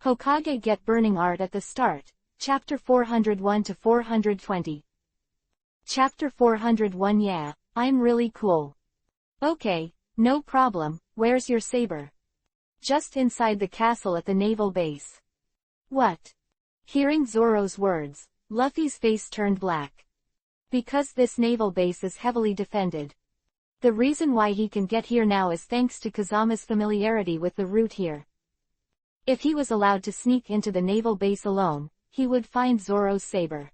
Hokage Get Burning Art at the start, Chapter 401 to 420. Chapter 401. Yeah, I'm really cool. Okay, no problem, where's your saber? Just inside the castle at the naval base. What? Hearing Zoro's words, Luffy's face turned black. Because this naval base is heavily defended. The reason why he can get here now is thanks to Kazama's familiarity with the route here. If he was allowed to sneak into the naval base alone, he would find Zoro's saber.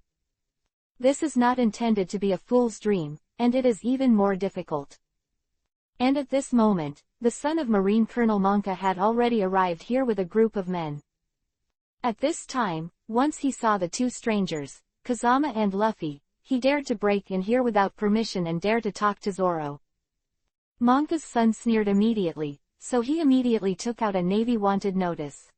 This is not intended to be a fool's dream, and it is even more difficult. And at this moment, the son of Marine Colonel Monka had already arrived here with a group of men. At this time, once he saw the two strangers, Kazama and Luffy, he dared to break in here without permission and dare to talk to Zoro. Monka's son sneered immediately, so he immediately took out a Navy wanted notice.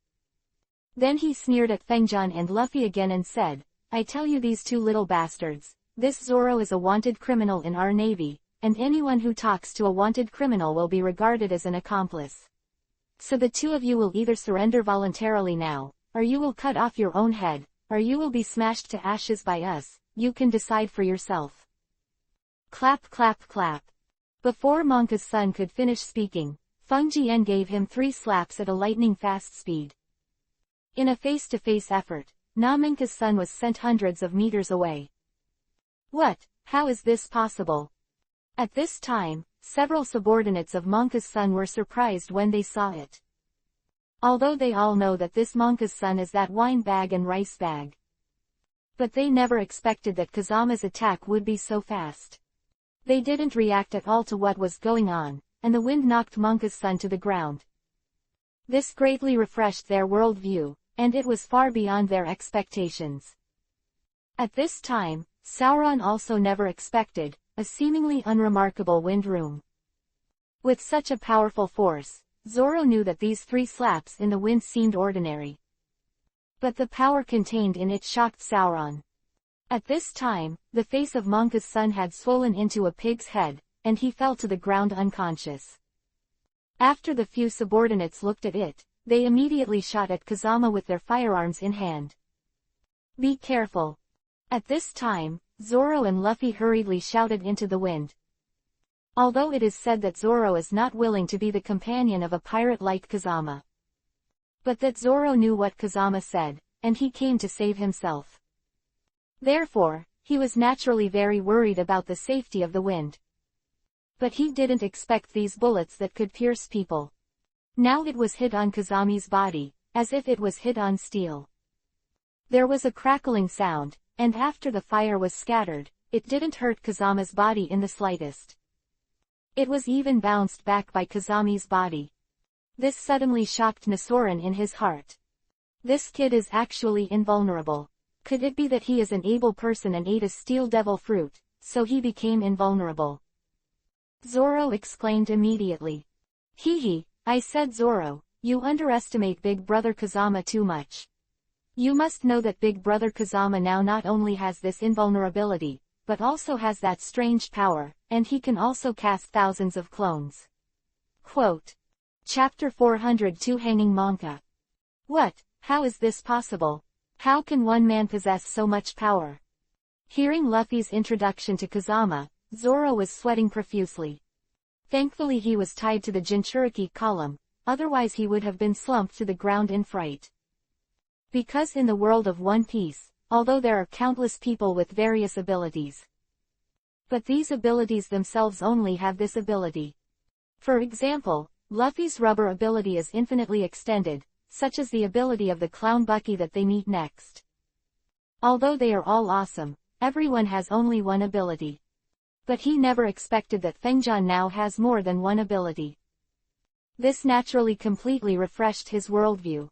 Then he sneered at Fengjian and Luffy again and said, I tell you these two little bastards, this Zoro is a wanted criminal in our Navy, and anyone who talks to a wanted criminal will be regarded as an accomplice. So the two of you will either surrender voluntarily now, or you will cut off your own head, or you will be smashed to ashes by us, you can decide for yourself. Clap clap clap. Before Monka's son could finish speaking, Feng Jian gave him 3 slaps at a lightning-fast speed. In a face-to-face effort, Monka's son was sent hundreds of meters away. What? How is this possible? At this time, several subordinates of Monka's son were surprised when they saw it. Although they all know that this Monka's son is that wine bag and rice bag. But they never expected that Kazama's attack would be so fast. They didn't react at all to what was going on, and the wind knocked Monka's son to the ground. This greatly refreshed their worldview, and it was far beyond their expectations. At this time, Sauron also never expected a seemingly unremarkable wind room. With such a powerful force, Zoro knew that these 3 slaps in the wind seemed ordinary. But the power contained in it shocked Sauron. At this time, the face of Monka's son had swollen into a pig's head, and he fell to the ground unconscious. After the few subordinates looked at it, they immediately shot at Kazama with their firearms in hand. Be careful. At this time, Zoro and Luffy hurriedly shouted into the wind. Although it is said that Zoro is not willing to be the companion of a pirate like Kazama. But that Zoro knew what Kazama said, and he came to save himself. Therefore, he was naturally very worried about the safety of the wind. But he didn't expect these bullets that could pierce people. Now it was hit on Kazami's body, as if it was hit on steel. There was a crackling sound, and after the fire was scattered, it didn't hurt Kazama's body in the slightest. It was even bounced back by Kazami's body. This suddenly shocked Nisoran in his heart. This kid is actually invulnerable. Could it be that he is an able person and ate a steel devil fruit, so he became invulnerable? Zoro exclaimed immediately. Hee, I said Zoro, you underestimate Big Brother Kazama too much. You must know that Big Brother Kazama now not only has this invulnerability, but also has that strange power, and he can also cast thousands of clones. Quote. Chapter 402 Hanging Monka. What? How is this possible? How can one man possess so much power? Hearing Luffy's introduction to Kazama, Zoro was sweating profusely. Thankfully he was tied to the Jinchuriki column, otherwise he would have been slumped to the ground in fright. Because in the world of One Piece, although there are countless people with various abilities, but these abilities themselves only have this ability. For example, Luffy's rubber ability is infinitely extended, such as the ability of the clown Bucky that they meet next. Although they are all awesome, everyone has only one ability. But he never expected that Fengjian now has more than one ability. This naturally completely refreshed his worldview.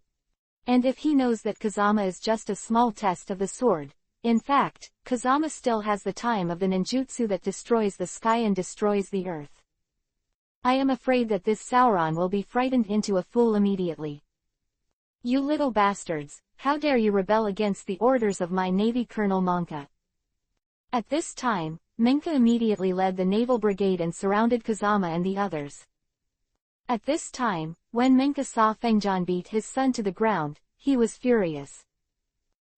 And if he knows that Kazama is just a small test of the sword, in fact, Kazama still has the time of the ninjutsu that destroys the sky and destroys the earth. I am afraid that this Sauron will be frightened into a fool immediately. You little bastards, how dare you rebel against the orders of my Navy Colonel Monka? At this time, Minka immediately led the naval brigade and surrounded Kazama and the others. At this time, when Minka saw Fengjian beat his son to the ground, he was furious.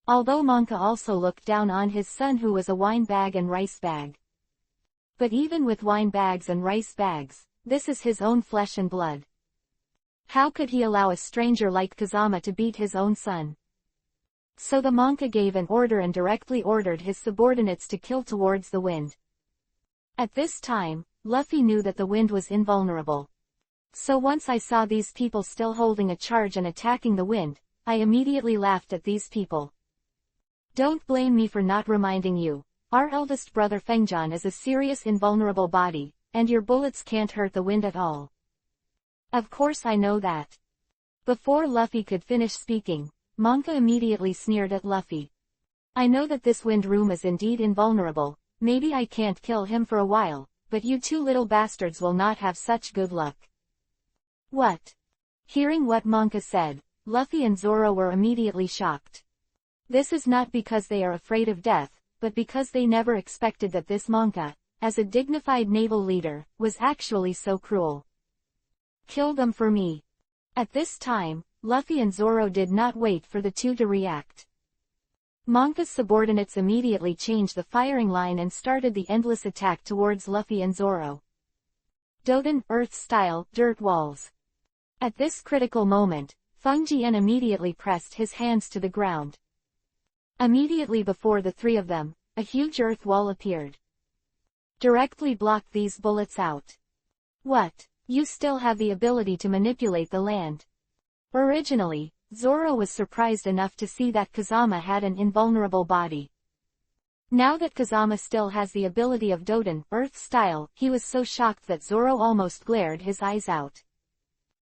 Although Monka also looked down on his son who was a wine bag and rice bag. But even with wine bags and rice bags, this is his own flesh and blood. How could he allow a stranger like Kazama to beat his own son? So the Monka gave an order and directly ordered his subordinates to kill towards the wind. At this time, Luffy knew that the wind was invulnerable. So once I saw these people still holding a charge and attacking the wind, I immediately laughed at these people. Don't blame me for not reminding you. Our eldest brother Fengjian is a serious invulnerable body, and your bullets can't hurt the wind at all. Of course I know that. Before Luffy could finish speaking, Monka immediately sneered at Luffy. I know that this wind room is indeed invulnerable, maybe I can't kill him for a while, but you two little bastards will not have such good luck. What? Hearing what Monka said, Luffy and Zoro were immediately shocked. This is not because they are afraid of death, but because they never expected that this Monka, as a dignified naval leader, was actually so cruel. Kill them for me. At this time, Luffy and Zoro did not wait for the two to react. Monka's subordinates immediately changed the firing line and started the endless attack towards Luffy and Zoro. Doden, Earth-style, dirt walls. At this critical moment, Feng immediately pressed his hands to the ground. Immediately before the three of them, a huge earth wall appeared. Directly blocked these bullets out. What? You still have the ability to manipulate the land. Originally, Zoro was surprised enough to see that Kazama had an invulnerable body. Now that Kazama still has the ability of Doden, Earth-style, he was so shocked that Zoro almost glared his eyes out.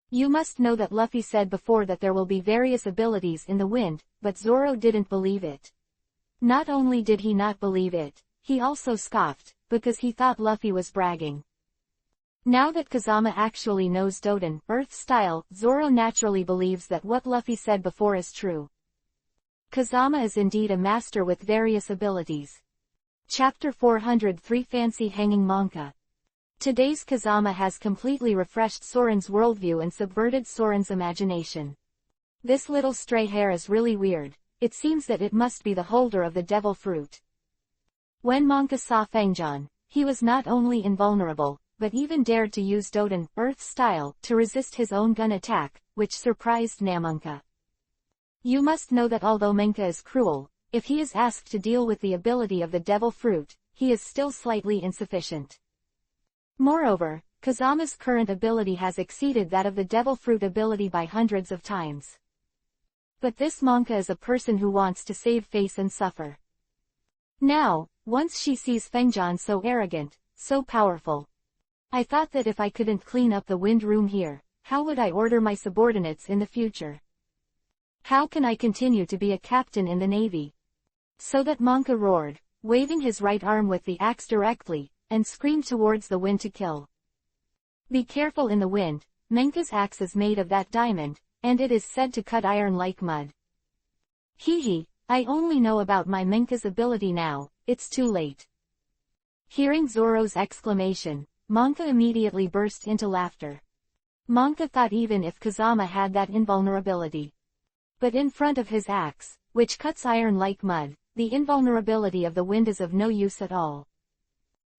You must know that Luffy said before that there will be various abilities in the wind, but Zoro didn't believe it. Not only did he not believe it, he also scoffed, because he thought Luffy was bragging. Now that Kazama actually knows Doden, Earth-style, Zoro naturally believes that what Luffy said before is true. Kazama is indeed a master with various abilities. Chapter 403 Fancy Hanging Monka. Today's Kazama has completely refreshed Soren's worldview and subverted Soren's imagination. This little stray hair is really weird. It seems that it must be the holder of the devil fruit. When Monka saw Fengjian, he was not only invulnerable, but even dared to use Doden, Earth-style, to resist his own gun attack, which surprised Namonka. You must know that although Monka is cruel, if he is asked to deal with the ability of the devil fruit, he is still slightly insufficient. Moreover, Kazama's current ability has exceeded that of the devil fruit ability by hundreds of times. But this Monka is a person who wants to save face and suffer. Now, once she sees Fengjian so arrogant, so powerful. I thought that if I couldn't clean up the wind room here, how would I order my subordinates in the future? How can I continue to be a captain in the navy? So that Monka roared, waving his right arm with the axe directly, and screamed towards the wind to kill. Be careful in the wind, Monka's axe is made of that diamond, and it is said to cut iron like mud. Hee, I only know about my Monka's ability now, it's too late. Hearing Zoro's exclamation, Monka immediately burst into laughter. Monka thought even if Kazama had that invulnerability. But in front of his axe, which cuts iron like mud, the invulnerability of the wind is of no use at all.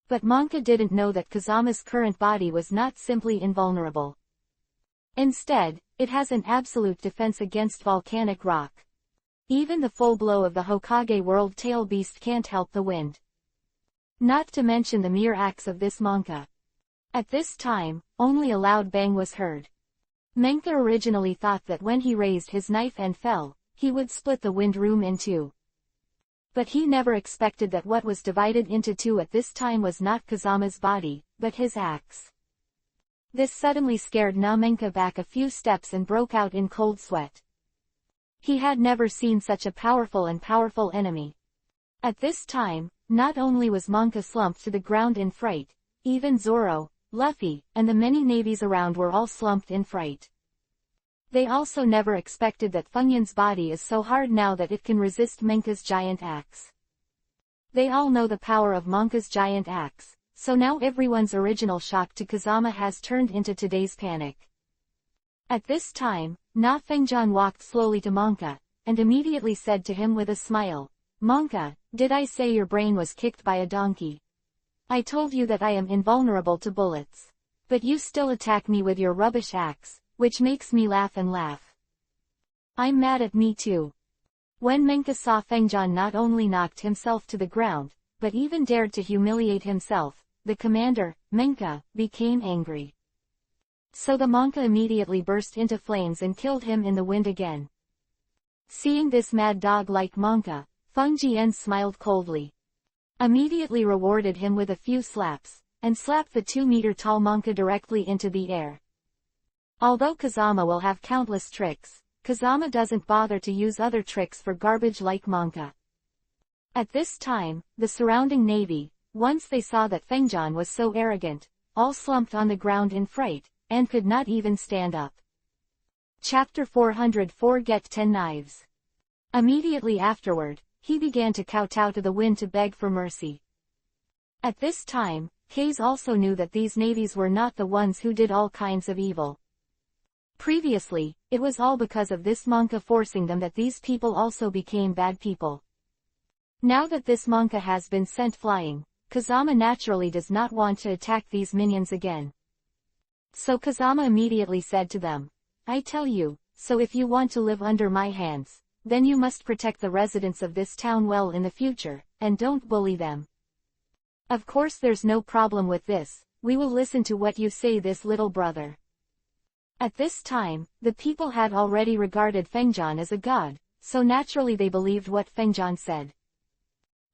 But Monka didn't know that Kazama's current body was not simply invulnerable. Instead, it has an absolute defense against volcanic rock. Even the full blow of the Hokage World Tail Beast can't help the wind. Not to mention the mere axe of this Monka. At this time, only a loud bang was heard. Monka originally thought that when he raised his knife and fell, he would split the wind room in two. But he never expected that what was divided into two at this time was not Kazama's body, but his axe. This suddenly scared Monka back a few steps and broke out in cold sweat. He had never seen such a powerful enemy. At this time, not only was Monka slumped to the ground in fright, even Zoro, Luffy, and the many navies around were all slumped in fright. They also never expected that Funyun's body is so hard now that it can resist Monka's giant axe. They all know the power of Monka's giant axe, so now everyone's original shock to Kazama has turned into today's panic. At this time, Na Fengjian walked slowly to Monka, and immediately said to him with a smile, "Monka, did I say your brain was kicked by a donkey? I told you that I am invulnerable to bullets. But you still attack me with your rubbish axe, which makes me laugh and laugh. I'm mad at me too." When Menka saw Fengjian not only knocked himself to the ground, but even dared to humiliate himself, the commander, Menka, became angry. So the Monka immediately burst into flames and killed him in the wind again. Seeing this mad dog-like Monka, Feng Jian smiled coldly. Immediately rewarded him with a few slaps, and slapped the 2-meter-tall Monka directly into the air. Although Kazama will have countless tricks, Kazama doesn't bother to use other tricks for garbage like Monka. At this time, the surrounding navy, once they saw that Fengjian was so arrogant, all slumped on the ground in fright, and could not even stand up. Chapter 404 Get 10 Knives. Immediately afterward, he began to kowtow to the wind to beg for mercy. At this time, Hayes also knew that these navies were not the ones who did all kinds of evil. Previously, it was all because of this Monka forcing them that these people also became bad people. Now that this Monka has been sent flying, Kazama naturally does not want to attack these minions again. So Kazama immediately said to them, "I tell you, so if you want to live under my hands, then you must protect the residents of this town well in the future, and don't bully them. Of course there's no problem with this, we will listen to what you say, this little brother." At this time, the people had already regarded Fengjian as a god, so naturally they believed what Fengjian said.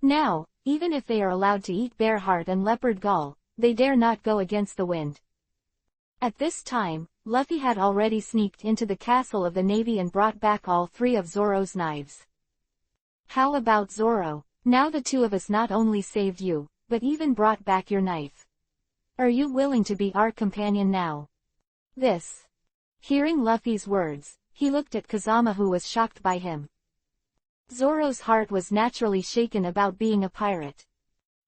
Now, even if they are allowed to eat bear heart and leopard gall, they dare not go against the wind. At this time, Luffy had already sneaked into the castle of the navy and brought back all 3 of Zoro's knives. "How about Zoro? Now the 2 of us not only saved you, but even brought back your knife. Are you willing to be our companion now?" This. Hearing Luffy's words, he looked at Kazama, who was shocked by him. Zoro's heart was naturally shaken about being a pirate.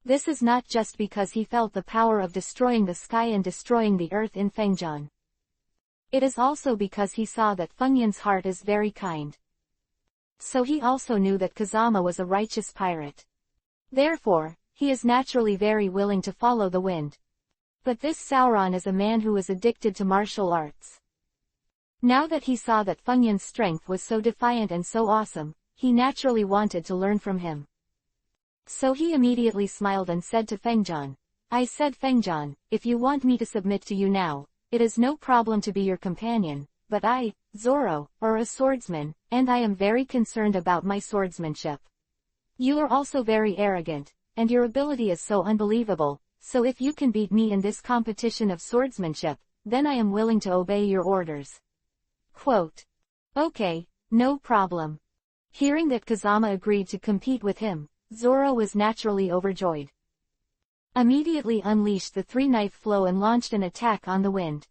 This is not just because he felt the power of destroying the sky and destroying the earth in Fengjian. It is also because he saw that Fengyan's heart is very kind. So he also knew that Kazama was a righteous pirate. Therefore, he is naturally very willing to follow the wind. But this Sauron is a man who is addicted to martial arts. Now that he saw that Fengyan's strength was so defiant and so awesome, he naturally wanted to learn from him. So he immediately smiled and said to Fengjian, "I said, Fengjian, if you want me to submit to you now, it is no problem to be your companion, but I, Zoro, are a swordsman, and I am very concerned about my swordsmanship. You are also very arrogant, and your ability is so unbelievable, so if you can beat me in this competition of swordsmanship, then I am willing to obey your orders." Quote. Okay, no problem. Hearing that Kazama agreed to compete with him, Zoro was naturally overjoyed. Immediately unleashed the 3-knife flow and launched an attack on the wind.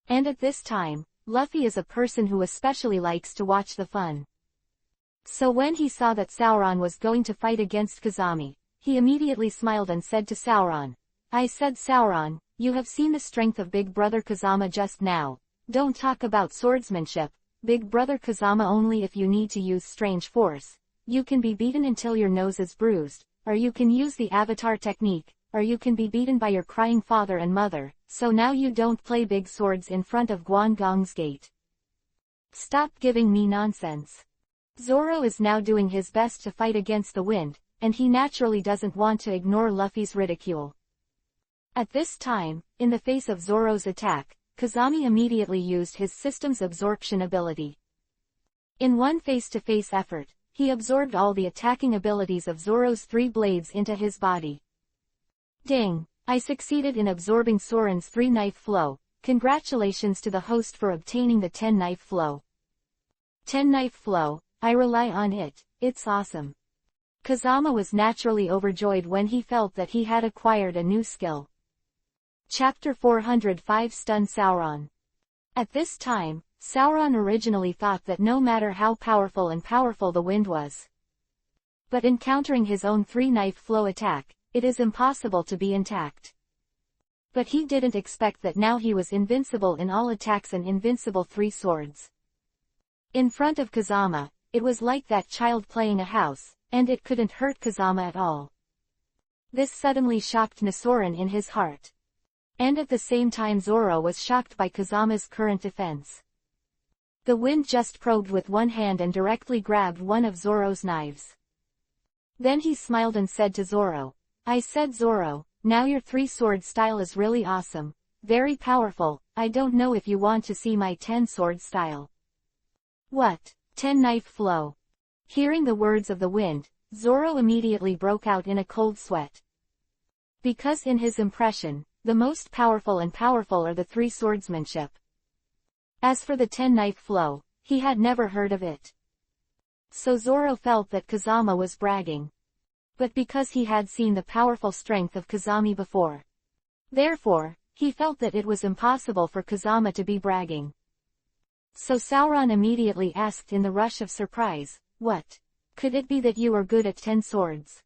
And at this time, Luffy is a person who especially likes to watch the fun. So when he saw that Sauron was going to fight against Kazami, he immediately smiled and said to Sauron, "I said, Sauron, you have seen the strength of Big Brother Kazama just now. Don't talk about swordsmanship, Big Brother Kazama, only if you need to use strange force. You can be beaten until your nose is bruised, or you can use the avatar technique, or you can be beaten by your crying father and mother, so now you don't play big swords in front of Guangong's gate. Stop giving me nonsense." Zoro is now doing his best to fight against the wind, and he naturally doesn't want to ignore Luffy's ridicule. At this time, in the face of Zoro's attack, Kazami immediately used his system's absorption ability. In one face-to-face effort, he absorbed all the attacking abilities of Zoro's 3 blades into his body. Ding! I succeeded in absorbing Soren's 3-knife flow. Congratulations to the host for obtaining the 10-knife flow. 10-knife flow, I rely on it, it's awesome. Kazama was naturally overjoyed when he felt that he had acquired a new skill. Chapter 405 Stun Sauron. At this time, Sauron originally thought that no matter how powerful the wind was, but encountering his own 3-knife flow attack, it is impossible to be intact. But he didn't expect that now he was invincible in all attacks and invincible 3 swords. In front of Kazama, it was like that child playing a house, and it couldn't hurt Kazama at all. This suddenly shocked Nisoran in his heart. And at the same time Zoro was shocked by Kazama's current defense. The wind just probed with one hand and directly grabbed one of Zoro's knives. Then he smiled and said to Zoro, "I said Zoro, now your 3-sword style is really awesome, very powerful. I don't know if you want to see my 10-sword style." "What? 10-knife flow?" Hearing the words of the wind, Zoro immediately broke out in a cold sweat. Because in his impression, the most powerful are the 3 swordsmanship. As for the 10-knife flow, he had never heard of it. So Zoro felt that Kazama was bragging. But because he had seen the powerful strength of Kazami before. Therefore, he felt that it was impossible for Kazama to be bragging. So Sauron immediately asked in the rush of surprise, "What? Could it be that you are good at 10 swords?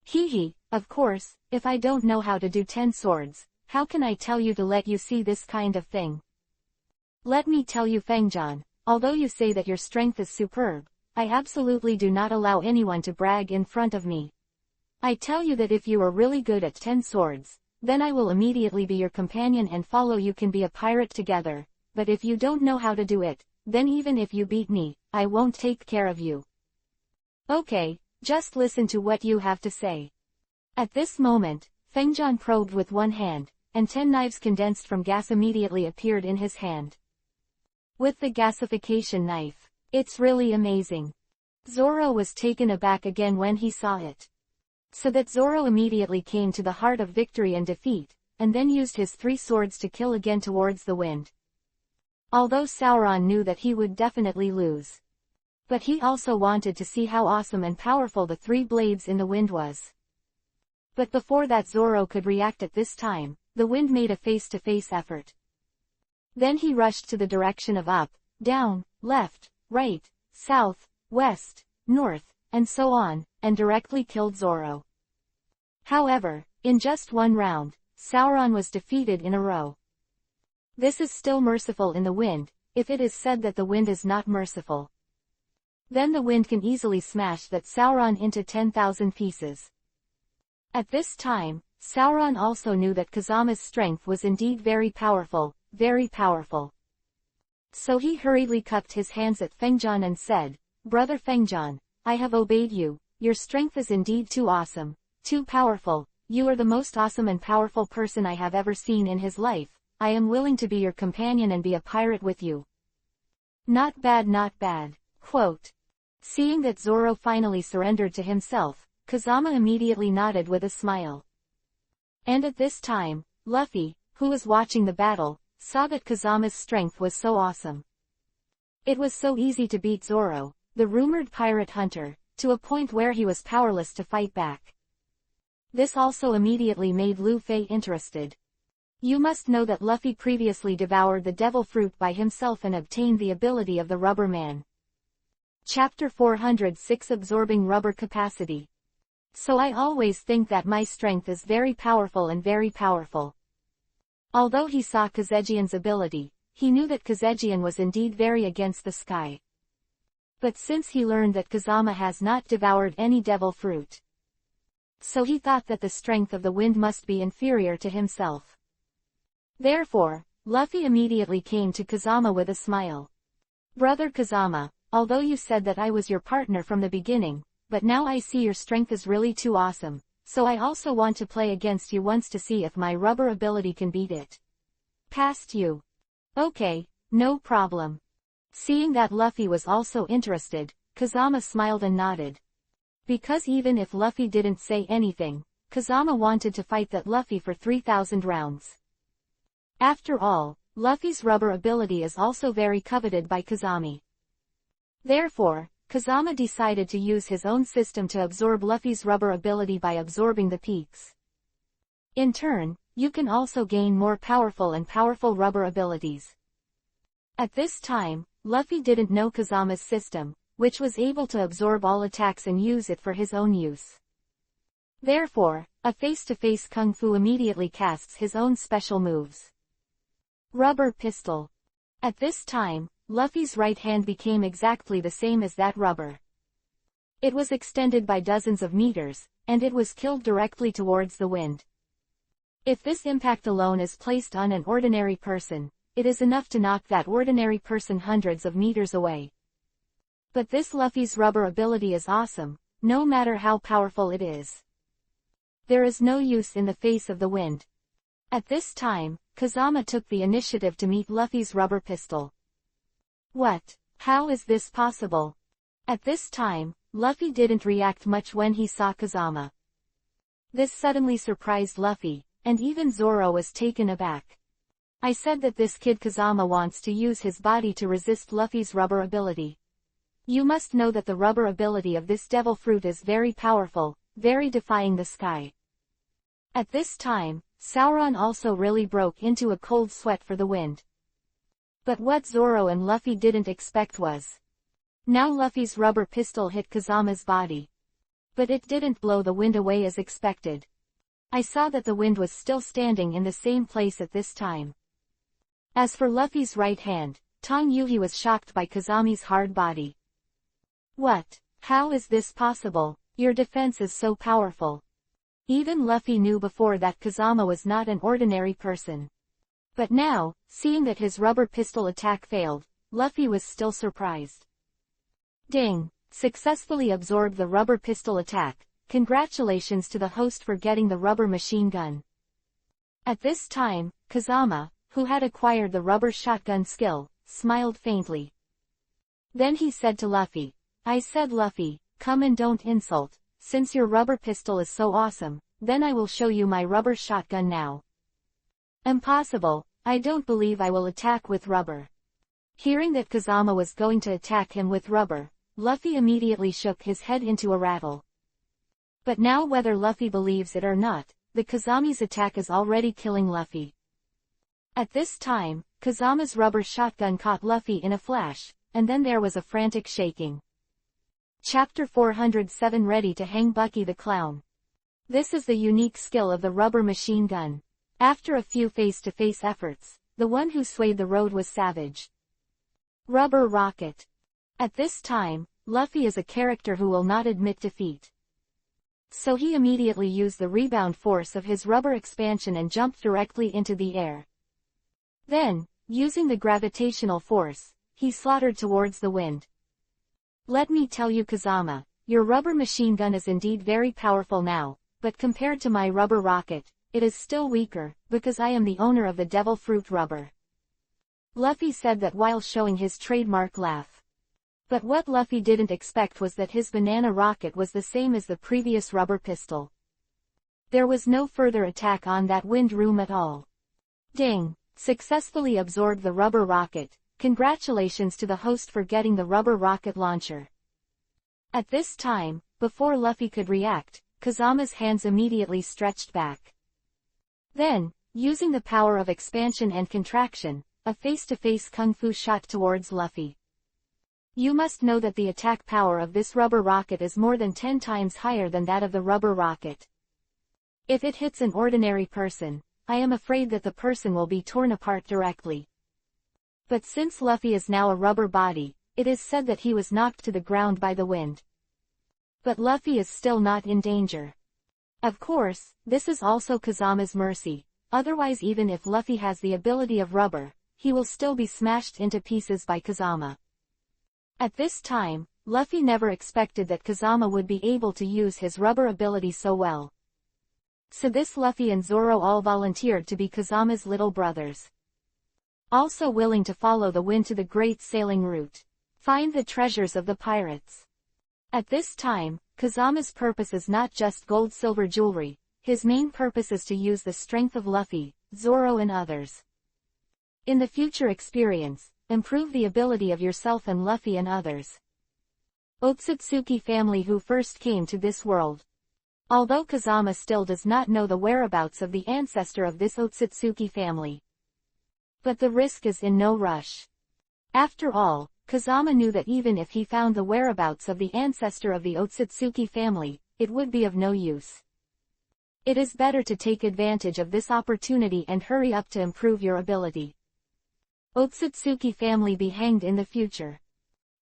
Hee, of course, if I don't know how to do 10 swords, how can I tell you to let you see this kind of thing? Let me tell you Fengjan, although you say that your strength is superb, I absolutely do not allow anyone to brag in front of me. I tell you that if you are really good at 10 swords, then I will immediately be your companion and follow you can be a pirate together, but if you don't know how to do it, then even if you beat me, I won't take care of you. Okay, just listen to what you have to say." At this moment, Fengjan probed with one hand, and 10 knives condensed from gas immediately appeared in his hand. With the gasification knife, it's really amazing. Zoro was taken aback again when he saw it. So that Zoro immediately came to the heart of victory and defeat, and then used his 3 swords to kill again towards the wind. Although Sauron knew that he would definitely lose. But he also wanted to see how awesome and powerful the 3 blades in the wind was. But before that Zoro could react at this time, the wind made a face-to-face effort. Then he rushed to the direction of up, down, left, right, south, west, north, and so on, and directly killed Zoro. However, in just one round, Sauron was defeated in a row. This is still merciful in the wind, if it is said that the wind is not merciful. Then the wind can easily smash that Sauron into 10,000 pieces. At this time, Sauron also knew that Kazama's strength was indeed very powerful, very powerful. So he hurriedly cupped his hands at Fengjan and said, "Brother Fengjan, I have obeyed you, your strength is indeed too awesome, too powerful, you are the most awesome and powerful person I have ever seen in his life, I am willing to be your companion and be a pirate with you." Not bad, not bad. Quote. Seeing that Zoro finally surrendered to himself, Kazama immediately nodded with a smile. And at this time, Luffy, who was watching the battle, saw that Kazama's strength was so awesome. It was so easy to beat Zoro, the rumored pirate hunter, to a point where he was powerless to fight back. This also immediately made Luffy interested. You must know that Luffy previously devoured the devil fruit by himself and obtained the ability of the Rubber Man. Chapter 406 Absorbing Rubber Capacity. So I always think that my strength is very powerful and very powerful. Although he saw Kazegian's ability, he knew that Kazegian was indeed very against the sky. But since he learned that Kazama has not devoured any devil fruit, so he thought that the strength of the wind must be inferior to himself. Therefore, Luffy immediately came to Kazama with a smile. "Brother Kazama, although you said that I was your partner from the beginning, but now I see your strength is really too awesome, so I also want to play against you once to see if my rubber ability can beat it. Past you." "Okay, no problem." Seeing that Luffy was also interested, Kazama smiled and nodded. Because even if Luffy didn't say anything, Kazama wanted to fight that Luffy for 3,000 rounds. After all, Luffy's rubber ability is also very coveted by Kazami. Therefore, Kazama decided to use his own system to absorb Luffy's rubber ability by absorbing the peaks. In turn, you can also gain more powerful rubber abilities. At this time, Luffy didn't know Kazama's system, which was able to absorb all attacks and use it for his own use. Therefore, A face-to-face kung fu immediately casts his own special moves. Rubber pistol. At this time, Luffy's right hand became exactly the same as that rubber. It was extended by dozens of meters, and it was killed directly towards the wind. If this impact alone is placed on an ordinary person, it is enough to knock that ordinary person hundreds of meters away. But this Luffy's rubber ability is awesome, no matter how powerful it is. There is no use in the face of the wind. At this time, Kazama took the initiative to meet Luffy's rubber pistol. What? How is this possible? At this time, Luffy didn't react much when he saw Kazama. This suddenly surprised Luffy, and even Zoro was taken aback. I said that this kid Kazama wants to use his body to resist Luffy's rubber ability. You must know that the rubber ability of this devil fruit is very powerful, very defying the sky. At this time, Sauron also really broke into a cold sweat for the wind. But what Zoro and Luffy didn't expect was, now Luffy's rubber pistol hit Kazama's body. But it didn't blow the wind away as expected. I saw that the wind was still standing in the same place at this time. As for Luffy's right hand, Tong Yuhi was shocked by Kazami's hard body. What? How is this possible? Your defense is so powerful. Even Luffy knew before that Kazama was not an ordinary person. But now, seeing that his rubber pistol attack failed, Luffy was still surprised. Ding! Successfully absorbed the rubber pistol attack. Congratulations to the host for getting the rubber machine gun. At this time, Kazama, who had acquired the rubber shotgun skill, smiled faintly. Then he said to Luffy, I said Luffy, come and don't insult, since your rubber pistol is so awesome, then I will show you my rubber shotgun now. Impossible, I don't believe I will attack with rubber. Hearing that Kazama was going to attack him with rubber, Luffy immediately shook his head into a rattle. But now whether Luffy believes it or not, the Kazami's attack is already killing Luffy. At this time, Kazama's rubber shotgun caught Luffy in a flash, and then there was a frantic shaking. Chapter 407 Ready to hang Bucky the Clown. This is the unique skill of the rubber machine gun. After a few face-to-face efforts, the one who swayed the road was Savage. Rubber Rocket. At this time, Luffy is a character who will not admit defeat. So he immediately used the rebound force of his rubber expansion and jumped directly into the air. Then, using the gravitational force, he slaughtered towards the wind. Let me tell you Kazama, your rubber machine gun is indeed very powerful now, but compared to my rubber rocket, it is still weaker, because I am the owner of the devil fruit rubber. Luffy said that while showing his trademark laugh. But what Luffy didn't expect was that his banana rocket was the same as the previous rubber pistol. There was no further attack on that wind room at all. Ding! Successfully absorbed the rubber rocket. Congratulations to the host for getting the rubber rocket launcher. At this time, before Luffy could react, Kazama's hands immediately stretched back. Then, using the power of expansion and contraction, a face-to-face kung fu shot towards Luffy. You must know that the attack power of this rubber rocket is more than 10 times higher than that of the rubber rocket. If it hits an ordinary person, I am afraid that the person will be torn apart directly. But since Luffy is now a rubber body, it is said that he was knocked to the ground by the wind. But Luffy is still not in danger. Of course, this is also Kazama's mercy, otherwise even if Luffy has the ability of rubber, he will still be smashed into pieces by Kazama. At this time, Luffy never expected that Kazama would be able to use his rubber ability so well. So this Luffy and Zoro all volunteered to be Kazama's little brothers. Also willing to follow the wind to the great sailing route. Find the treasures of the pirates. At this time, Kazama's purpose is not just gold-silver jewelry, his main purpose is to use the strength of Luffy, Zoro and others. In the future experience, improve the ability of yourself and Luffy and others. Otsutsuki family who first came to this world. Although Kazama still does not know the whereabouts of the ancestor of this Otsutsuki family. But the risk is in no rush. After all, Kazama knew that even if he found the whereabouts of the ancestor of the Otsutsuki family, it would be of no use. It is better to take advantage of this opportunity and hurry up to improve your ability. Otsutsuki family be hanged in the future.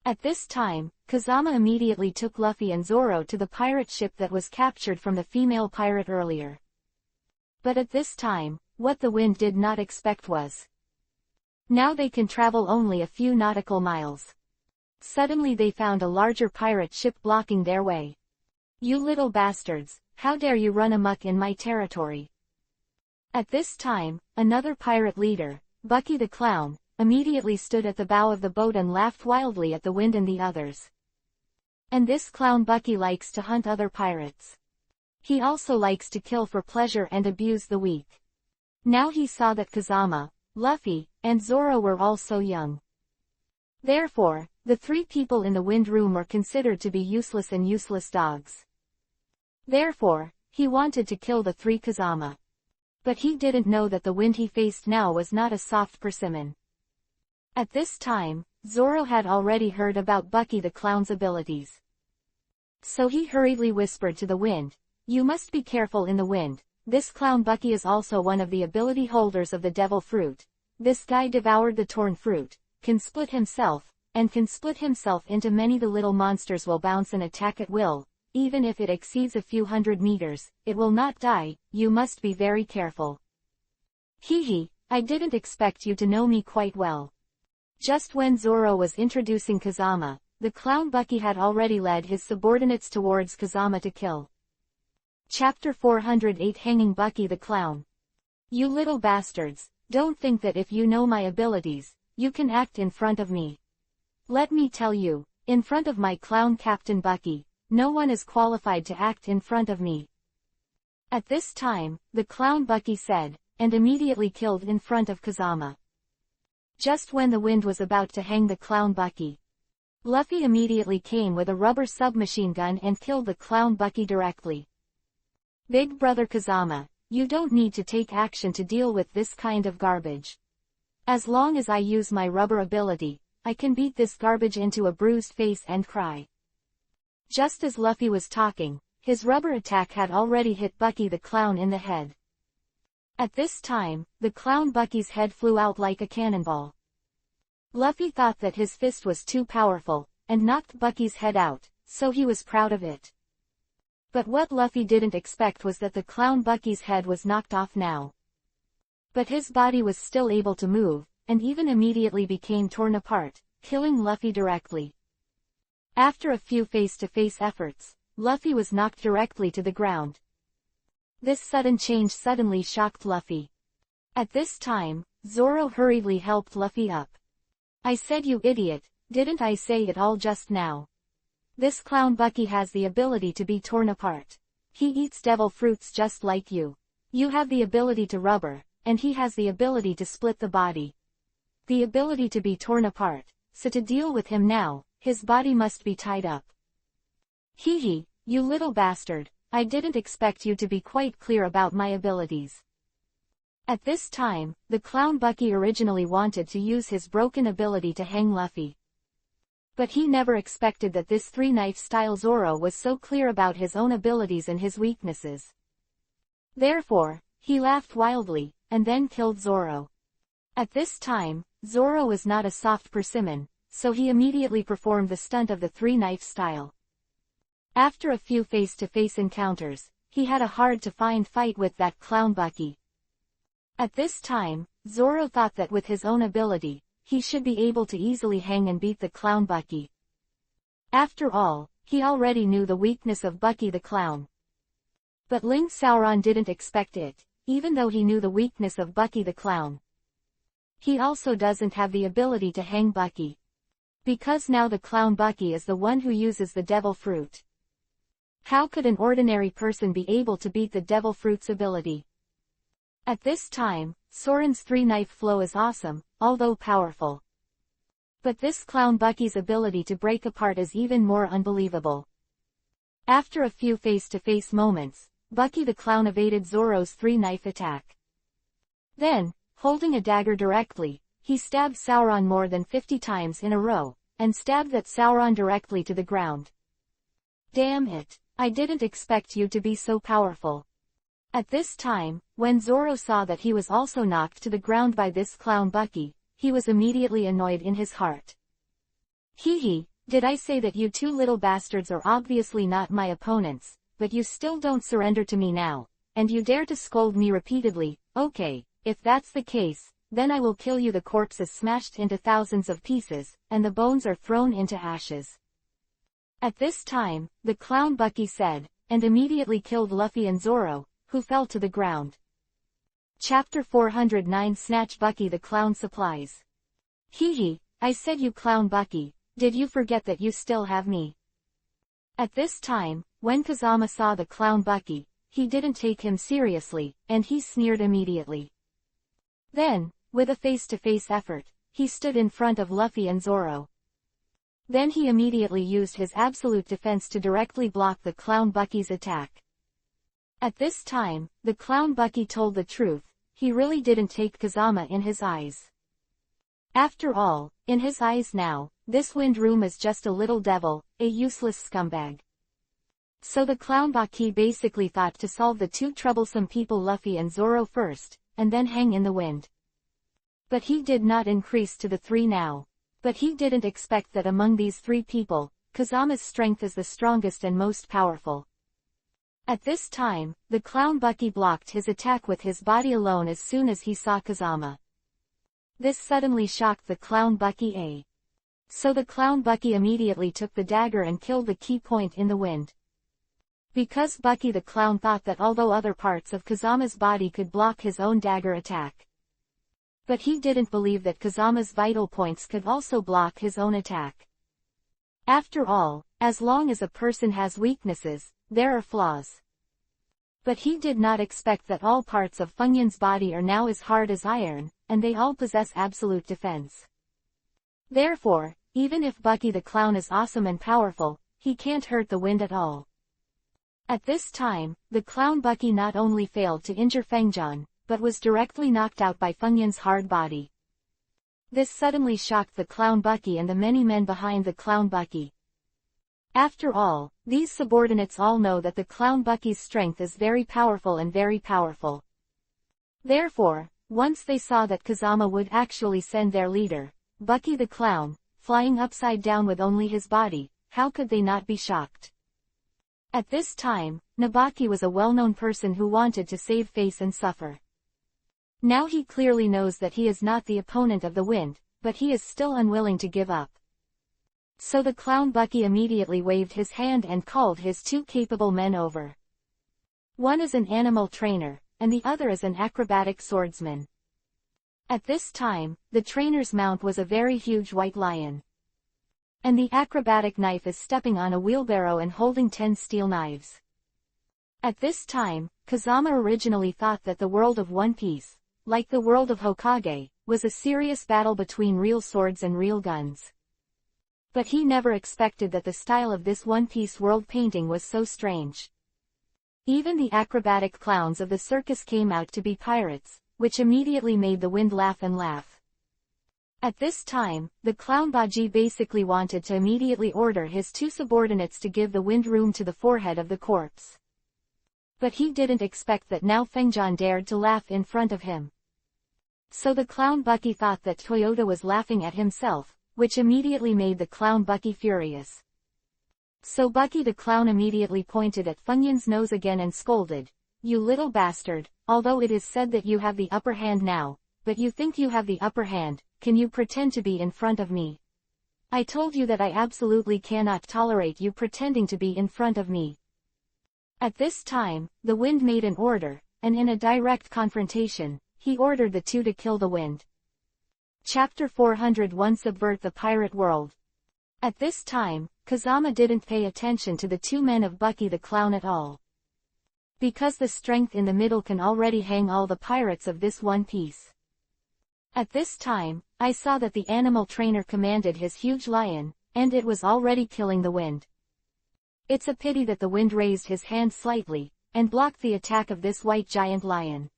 At this time, Kazama immediately took Luffy and Zoro to the pirate ship that was captured from the female pirate earlier. But at this time, what the wind did not expect was, now they can travel only a few nautical miles. Suddenly they found a larger pirate ship blocking their way. You little bastards, how dare you run amok in my territory? At this time, another pirate leader, Bucky the Clown, immediately stood at the bow of the boat and laughed wildly at the wind and the others. And this clown Bucky likes to hunt other pirates. He also likes to kill for pleasure and abuse the weak. Now he saw that Kazama, Luffy, and Zoro were all so young. Therefore, the three people in the wind room were considered to be useless and useless dogs. Therefore, he wanted to kill the three Kazama. But he didn't know that the wind he faced now was not a soft persimmon. At this time, Zoro had already heard about Bucky the Clown's abilities. So he hurriedly whispered to the wind, "You must be careful in the wind. This clown Bucky is also one of the ability holders of the devil fruit. This guy devoured the torn fruit, can split himself, and can split himself into many. The little monsters will bounce and attack at will. Even if it exceeds a few hundred meters, it will not die. You must be very careful." Hee, I didn't expect you to know me quite well. Just when Zoro was introducing Kazama, the clown Bucky had already led his subordinates towards Kazama to kill. Chapter 408 Hanging Bucky the Clown. You little bastards, don't think that if you know my abilities, you can act in front of me. Let me tell you, in front of my clown Captain Bucky, no one is qualified to act in front of me. At this time, the clown Bucky said, and immediately killed in front of Kazama. Just when the wind was about to hang the clown Bucky, Luffy immediately came with a rubber submachine gun and killed the clown Bucky directly. Big brother Kazama, you don't need to take action to deal with this kind of garbage. As long as I use my rubber ability, I can beat this garbage into a bruised face and cry. Just as Luffy was talking, his rubber attack had already hit Bucky the Clown in the head. At this time, the clown Bucky's head flew out like a cannonball. Luffy thought that his fist was too powerful, and knocked Bucky's head out, so he was proud of it. But what Luffy didn't expect was that the clown Bucky's head was knocked off now. But his body was still able to move, and even immediately became torn apart, killing Luffy directly. After a few face-to-face efforts, Luffy was knocked directly to the ground. This sudden change suddenly shocked Luffy. At this time, Zoro hurriedly helped Luffy up. I said, you idiot, didn't I say it all just now? This clown Bucky has the ability to be torn apart. He eats devil fruits just like you. You have the ability to rubber, and he has the ability to split the body. The ability to be torn apart, so to deal with him now, his body must be tied up. Hee, you little bastard, I didn't expect you to be quite clear about my abilities. At this time, the clown Bucky originally wanted to use his broken ability to hang Luffy. But he never expected that this three-knife-style Zoro was so clear about his own abilities and his weaknesses. Therefore, he laughed wildly, and then killed Zoro. At this time, Zoro was not a soft persimmon, so he immediately performed the stunt of the three-knife style. After a few face-to-face encounters, he had a hard-to-find fight with that clown Bucky. At this time, Zoro thought that with his own ability, he should be able to easily hang and beat the clown Bucky. After all, he already knew the weakness of Bucky the Clown. But Ling Sauron didn't expect it, even though he knew the weakness of Bucky the Clown. He also doesn't have the ability to hang Bucky. Because now the clown Bucky is the one who uses the devil fruit. How could an ordinary person be able to beat the devil fruit's ability? At this time, Soren's three-knife flow is awesome, although powerful. But this clown Bucky's ability to break apart is even more unbelievable. After a few face-to-face moments, Bucky the Clown evaded Zoro's three-knife attack. Then, holding a dagger directly, he stabbed Sauron more than 50 times in a row, and stabbed that Sauron directly to the ground. Damn it, I didn't expect you to be so powerful. At this time, when Zoro saw that he was also knocked to the ground by this clown Bucky, he was immediately annoyed in his heart. Hee, did I say that you two little bastards are obviously not my opponents, but you still don't surrender to me now, and you dare to scold me repeatedly. Okay, if that's the case, then I will kill you. The corpse is smashed into thousands of pieces, and the bones are thrown into ashes. At this time, the clown Bucky said, and immediately killed Luffy and Zoro, who fell to the ground. Chapter 409 Snatch Bucky the Clown Supplies. Hee, I said you clown Bucky, did you forget that you still have me? At this time, when Kazama saw the clown Bucky, he didn't take him seriously, and he sneered immediately. Then, with a face-to-face effort, he stood in front of Luffy and Zoro. Then he immediately used his absolute defense to directly block the clown Bucky's attack. At this time, the clown Bucky told the truth, he really didn't take Kazama in his eyes. After all, in his eyes now, this Wind Room is just a little devil, a useless scumbag. So the clown Bucky basically thought to solve the two troublesome people Luffy and Zoro first, and then hang in the wind. But he did not increase to the three now. But he didn't expect that among these three people, Kazama's strength is the strongest and most powerful. At this time, the clown Bucky blocked his attack with his body alone as soon as he saw Kazama. This suddenly shocked the clown Bucky. So the clown Bucky immediately took the dagger and killed the key point in the wind. Because Bucky the clown thought that although other parts of Kazama's body could block his own dagger attack, but he didn't believe that Kazama's vital points could also block his own attack. After all, as long as a person has weaknesses, there are flaws. But he did not expect that all parts of Funyun's body are now as hard as iron, and they all possess absolute defense. Therefore, even if Bucky the clown is awesome and powerful, he can't hurt the wind at all. At this time, the clown Bucky not only failed to injure Fengjian, but was directly knocked out by Funyun's hard body. This suddenly shocked the clown Bucky and the many men behind the clown Bucky. After all, these subordinates all know that the clown Bucky's strength is very powerful and very powerful. Therefore, once they saw that Kazama would actually send their leader, Bucky the clown, flying upside down with only his body, how could they not be shocked? At this time, Nabaki was a well-known person who wanted to save face and suffer. Now he clearly knows that he is not the opponent of the wind, but he is still unwilling to give up. So the clown Bucky immediately waved his hand and called his two capable men over. One is an animal trainer, and the other is an acrobatic swordsman. At this time, the trainer's mount was a very huge white lion. And the acrobatic knife is stepping on a wheelbarrow and holding 10 steel knives. At this time, Kazama originally thought that the world of One Piece, like the world of Hokage, was a serious battle between real swords and real guns. But he never expected that the style of this One Piece world painting was so strange. Even the acrobatic clowns of the circus came out to be pirates, which immediately made the wind laugh and laugh. At this time, the clown Baji basically wanted to immediately order his two subordinates to give the wind room to the forehead of the corpse. But he didn't expect that now Fengjian dared to laugh in front of him. So the clown Bucky thought that Toyota was laughing at himself, which immediately made the clown Bucky furious. So Bucky the clown immediately pointed at Funyun's nose again and scolded, "You little bastard, although it is said that you have the upper hand now, but you think you have the upper hand, can you pretend to be in front of me? I told you that I absolutely cannot tolerate you pretending to be in front of me." At this time, the wind made an order, and in a direct confrontation, he ordered the two to kill the wind. Chapter 401 Subvert the Pirate World. At this time, Kazama didn't pay attention to the two men of Bucky the clown at all. Because the strength in the middle can already hang all the pirates of this One Piece. At this time, I saw that the animal trainer commanded his huge lion, and it was already killing the wind. It's a pity that the wind raised his hand slightly, and blocked the attack of this white giant lion.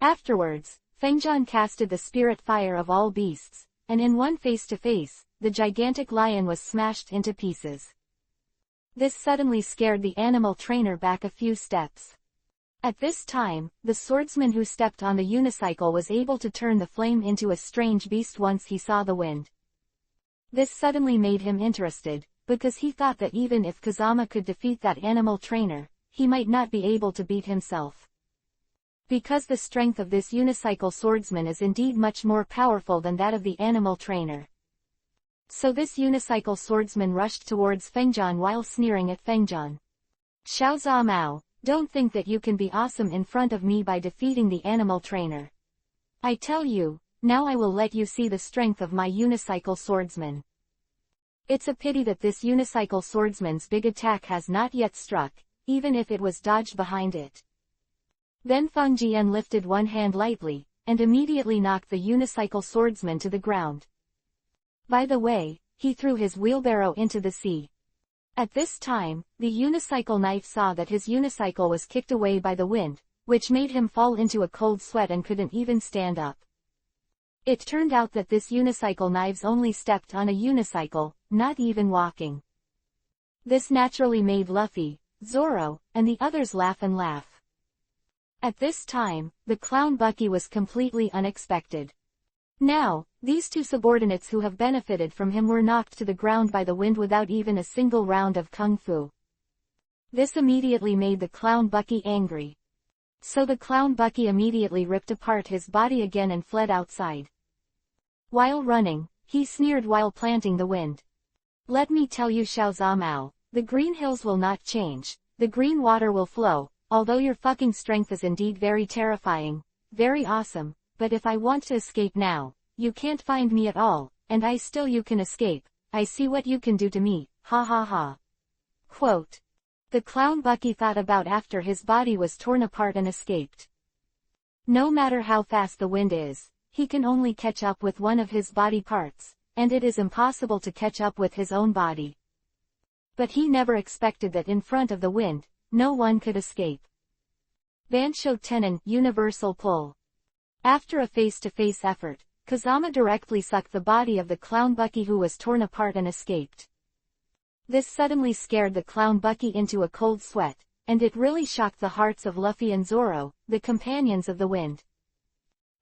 Afterwards, Fengjian casted the spirit fire of all beasts, and in one face-to-face, the gigantic lion was smashed into pieces. This suddenly scared the animal trainer back a few steps. At this time, the swordsman who stepped on the unicycle was able to turn the flame into a strange beast once he saw the wind. This suddenly made him interested, because he thought that even if Kazama could defeat that animal trainer, he might not be able to beat himself. Because the strength of this unicycle swordsman is indeed much more powerful than that of the animal trainer. So this unicycle swordsman rushed towards Fengjian while sneering at Fengjian. Xiao Zhao, don't think that you can be awesome in front of me by defeating the animal trainer. I tell you, now I will let you see the strength of my unicycle swordsman. It's a pity that this unicycle swordsman's big attack has not yet struck, even if it was dodged behind it. Then Feng Jian lifted one hand lightly, and immediately knocked the unicycle swordsman to the ground. By the way, he threw his wheelbarrow into the sea. At this time, the unicycle knight saw that his unicycle was kicked away by the wind, which made him fall into a cold sweat and couldn't even stand up. It turned out that this unicycle knives only stepped on a unicycle, not even walking. This naturally made Luffy, Zoro, and the others laugh and laugh. At this time, the clown Bucky was completely unexpected. Now, these two subordinates who have benefited from him were knocked to the ground by the wind without even a single round of kung fu. This immediately made the clown Bucky angry. So the clown Bucky immediately ripped apart his body again and fled outside. While running, he sneered while planting the wind. Let me tell you Xiao Zhao, the green hills will not change, the green water will flow, although your fucking strength is indeed very terrifying, very awesome, but if I want to escape now, you can't find me at all, and you can escape, I see what you can do to me, ha ha ha. Quote. The clown Bucky thought about after his body was torn apart and escaped. No matter how fast the wind is, he can only catch up with one of his body parts, and it is impossible to catch up with his own body. But he never expected that in front of the wind, no one could escape. Bansho Tenon, Universal Pull. After a face-to-face effort, Kazama directly sucked the body of the clown Bucky who was torn apart and escaped. This suddenly scared the clown Bucky into a cold sweat, and it really shocked the hearts of Luffy and Zoro, the companions of the wind.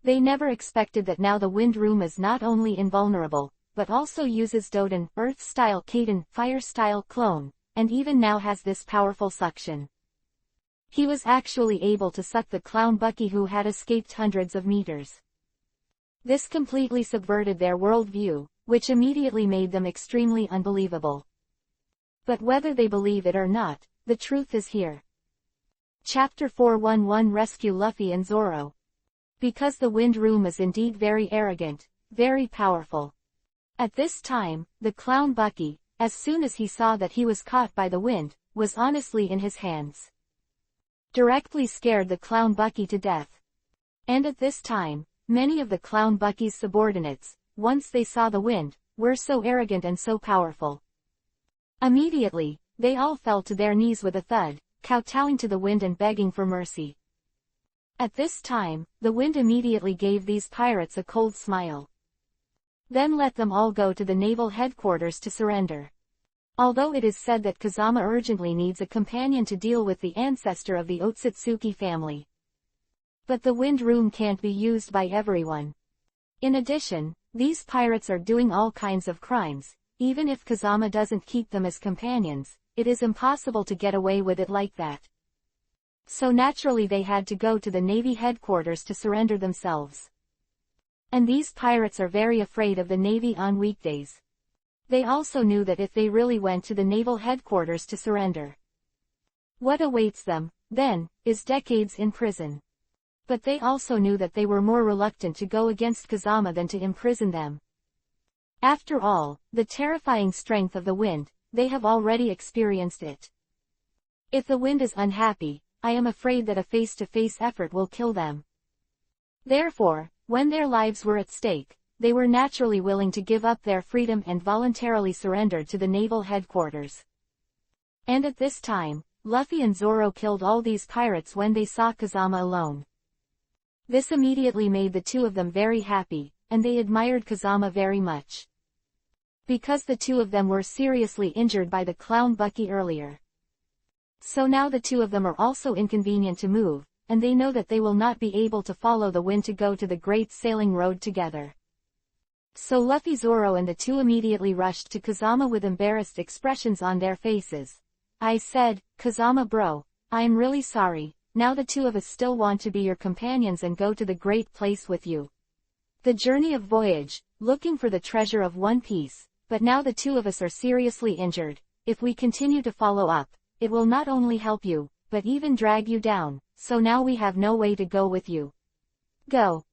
They never expected that now the wind room is not only invulnerable, but also uses Doden, Earth-style Kaden, Fire-style Clone, and even now has this powerful suction. He was actually able to suck the clown Bucky who had escaped hundreds of meters. This completely subverted their worldview, which immediately made them extremely unbelievable. But whether they believe it or not, the truth is here. Chapter 411 Rescue Luffy and Zoro. Because the wind room is indeed very arrogant, very powerful. At this time, the clown Bucky, as soon as he saw that he was caught by the wind, was honestly in his hands. Directly scared the clown Bucky to death. And at this time, many of the clown Bucky's subordinates, once they saw the wind, were so arrogant and so powerful. Immediately, they all fell to their knees with a thud, kowtowing to the wind and begging for mercy. At this time, the wind immediately gave these pirates a cold smile. Then let them all go to the naval headquarters to surrender. Although it is said that Kazama urgently needs a companion to deal with the ancestor of the Otsutsuki family. But the wind room can't be used by everyone. In addition, these pirates are doing all kinds of crimes. Even if Kazama doesn't keep them as companions, it is impossible to get away with it like that. So naturally they had to go to the Navy headquarters to surrender themselves. And these pirates are very afraid of the Navy on weekdays. They also knew that if they really went to the naval headquarters to surrender, what awaits them, then, is decades in prison. But they also knew that they were more reluctant to go against Kazama than to imprison them. After all, the terrifying strength of the wind, they have already experienced it. If the wind is unhappy, I am afraid that a face-to-face effort will kill them. Therefore, when their lives were at stake, they were naturally willing to give up their freedom and voluntarily surrendered to the naval headquarters. And at this time, Luffy and Zoro killed all these pirates when they saw Kazama alone. This immediately made the two of them very happy, and they admired Kazama very much. Because the two of them were seriously injured by the clown Bucky earlier. So now the two of them are also inconvenient to move, and they know that they will not be able to follow the wind to go to the great sailing road together. So Luffy, Zoro and the two immediately rushed to Kazama with embarrassed expressions on their faces. I said, Kazama bro, I'm really sorry, now the two of us still want to be your companions and go to the great place with you. The journey of voyage, looking for the treasure of One Piece, but now the two of us are seriously injured. If we continue to follow up, it will not only help you, but even drag you down, so now we have no way to go with you. Go.